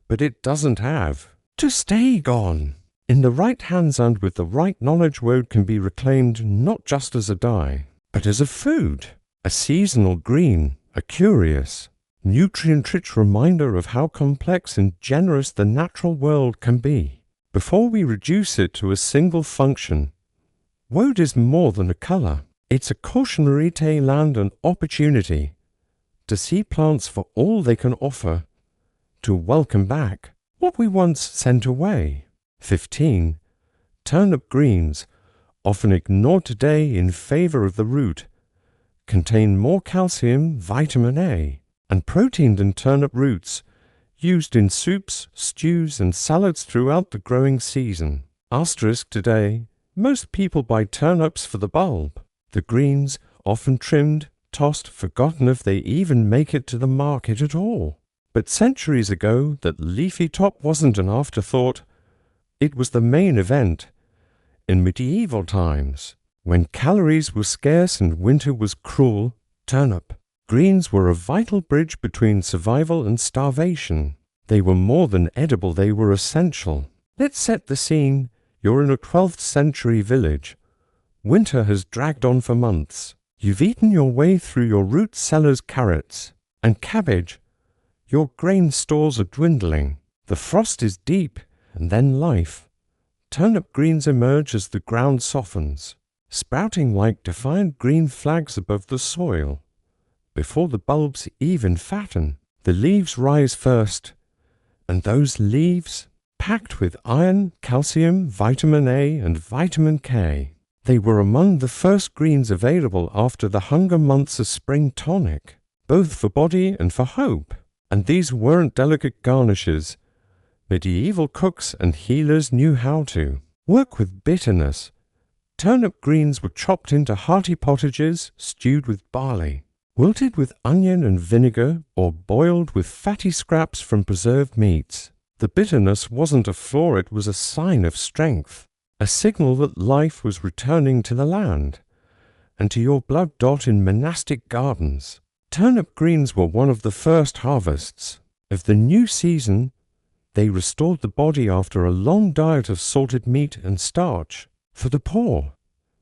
but it doesn't have to stay gone. In the right hands and with the right knowledge, woad can be reclaimed not just as a dye, but as a food, a seasonal green, a curious, nutrient-rich reminder of how complex and generous the natural world can be. Before we reduce it to a single function, woad is more than a color. It's a cautionary tale and an opportunity to see plants for all they can offer, to welcome back what we once sent away. 15. Turnip greens, often ignored today in favor of the root, contain more calcium, vitamin A, and protein than turnip roots, used in soups, stews, and salads throughout the growing season. Asterisk today, most people buy turnips for the bulb. The greens, often trimmed, tossed, forgotten if they even make it to the market at all. But centuries ago, that leafy top wasn't an afterthought. It was the main event. In medieval times, when calories were scarce and winter was cruel, turnip greens were a vital bridge between survival and starvation. They were more than edible, they were essential. Let's set the scene. You're in a 12th century village. Winter has dragged on for months. You've eaten your way through your root cellars, carrots, and cabbage. Your grain stores are dwindling. The frost is deep, and then life. Turnip greens emerge as the ground softens, sprouting like defiant green flags above the soil. Before the bulbs even fatten, the leaves rise first, and those leaves, packed with iron, calcium, vitamin A, and vitamin K. They were among the first greens available after the hunger months as spring tonic, both for body and for hope. And these weren't delicate garnishes. Medieval cooks and healers knew how to work with bitterness. Turnip greens were chopped into hearty pottages, stewed with barley, wilted with onion and vinegar, or boiled with fatty scraps from preserved meats. The bitterness wasn't a flaw, it was a sign of strength, a signal that life was returning to the land, and to your blood dot in monastic gardens. Turnip greens were one of the first harvests of the new season. They restored the body after a long diet of salted meat and starch. For the poor,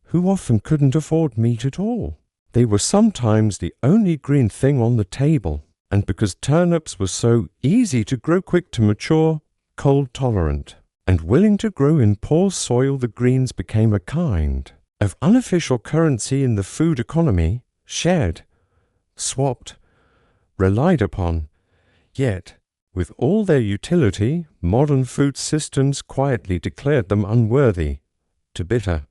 who often couldn't afford meat at all, they were sometimes the only green thing on the table. And because turnips were so easy to grow, quick to mature, cold tolerant, and willing to grow in poor soil, the greens became a kind of unofficial currency in the food economy, shared, swapped, relied upon. Yet, with all their utility, modern food systems quietly declared them unworthy, too bitter,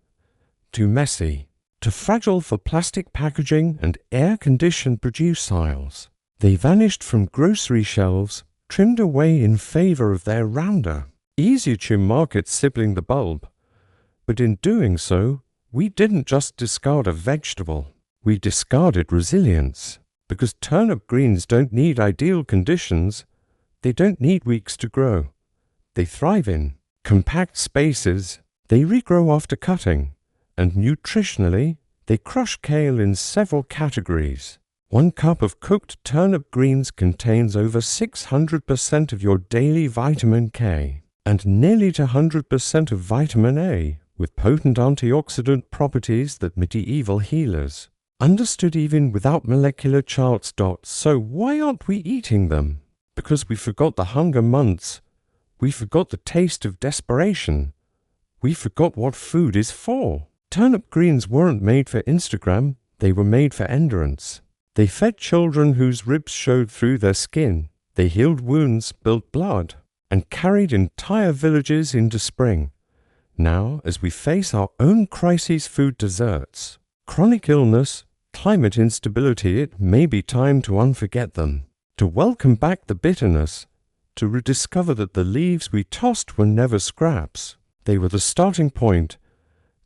too messy, too fragile for plastic packaging and air-conditioned produce aisles. They vanished from grocery shelves, trimmed away in favor of their rounder, easier-to market sibling, the bulb. But in doing so, we didn't just discard a vegetable, we discarded resilience. Because turnip greens don't need ideal conditions, they don't need weeks to grow. They thrive in compact spaces, they regrow after cutting, and nutritionally, they crush kale in several categories. 1 cup of cooked turnip greens contains over 600% of your daily vitamin K, and nearly 100% of vitamin A, with potent antioxidant properties that medieval healers understood even without molecular charts. So why aren't we eating them? Because we forgot the hunger months. We forgot the taste of desperation. We forgot what food is for. Turnip greens weren't made for Instagram, they were made for endurance. They fed children whose ribs showed through their skin. They healed wounds, built blood, and carried entire villages into spring. Now, as we face our own crises, food deserts, chronic illness, climate instability, it may be time to unforget them, to welcome back the bitterness, to rediscover that the leaves we tossed were never scraps. They were the starting point.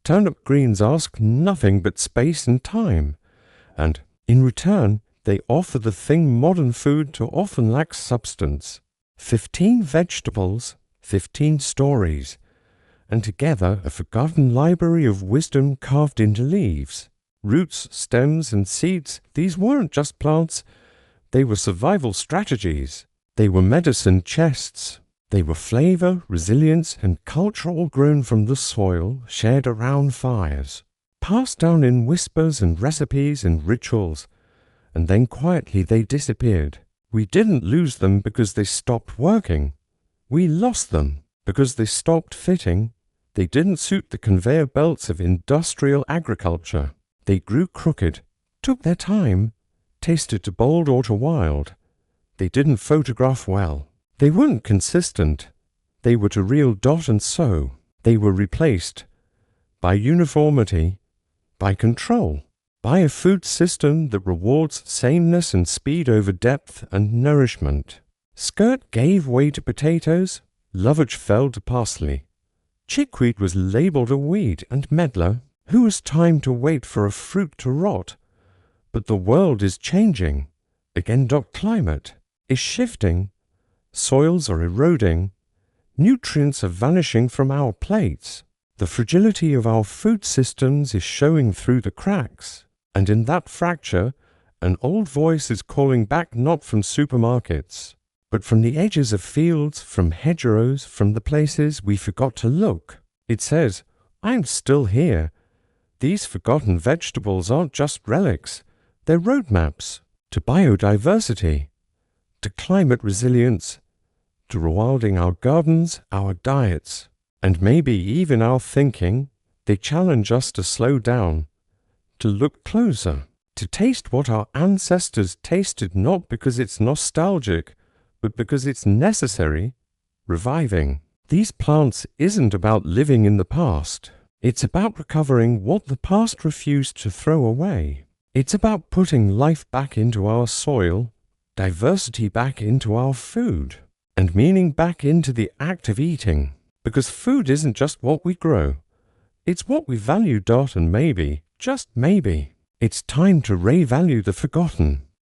Turnip greens ask nothing but space and time, and in return, they offer the thing modern food too often lacks: substance. 15 vegetables, 15 stories, and together a forgotten library of wisdom carved into leaves. Roots, stems, and seeds, these weren't just plants, they were survival strategies. They were medicine chests. They were flavor, resilience, and culture, all grown from the soil, shared around fires, passed down in whispers and recipes and rituals, and then quietly they disappeared. We didn't lose them because they stopped working. We lost them because they stopped fitting. They didn't suit the conveyor belts of industrial agriculture. They grew crooked, took their time, tasted too bold or too wild. They didn't photograph well. They weren't consistent. They were too real. And so they were replaced by uniformity, by control, by a food system that rewards sameness and speed over depth and nourishment. Skirret gave way to potatoes, Lovage fell to parsley. Chickweed was labeled a weed, and Medlar, who has time to wait for a fruit to rot? But the world is changing. Again, climate is shifting. Soils are eroding. Nutrients are vanishing from our plates. The fragility of our food systems is showing through the cracks. And in that fracture, an old voice is calling back, not from supermarkets, but from the edges of fields, from hedgerows, from the places we forgot to look. It says, I'm still here. These forgotten vegetables aren't just relics. They're roadmaps to biodiversity, to climate resilience, to rewilding our gardens, our diets, and maybe even our thinking. They challenge us to slow down, to look closer, to taste what our ancestors tasted, not because it's nostalgic, but because it's necessary, reviving. These plants isn't about living in the past. It's about recovering what the past refused to throw away. It's about putting life back into our soil, diversity back into our food, and meaning back into the act of eating. Because food isn't just what we grow. It's what we value. And maybe, just maybe, it's time to revalue the forgotten.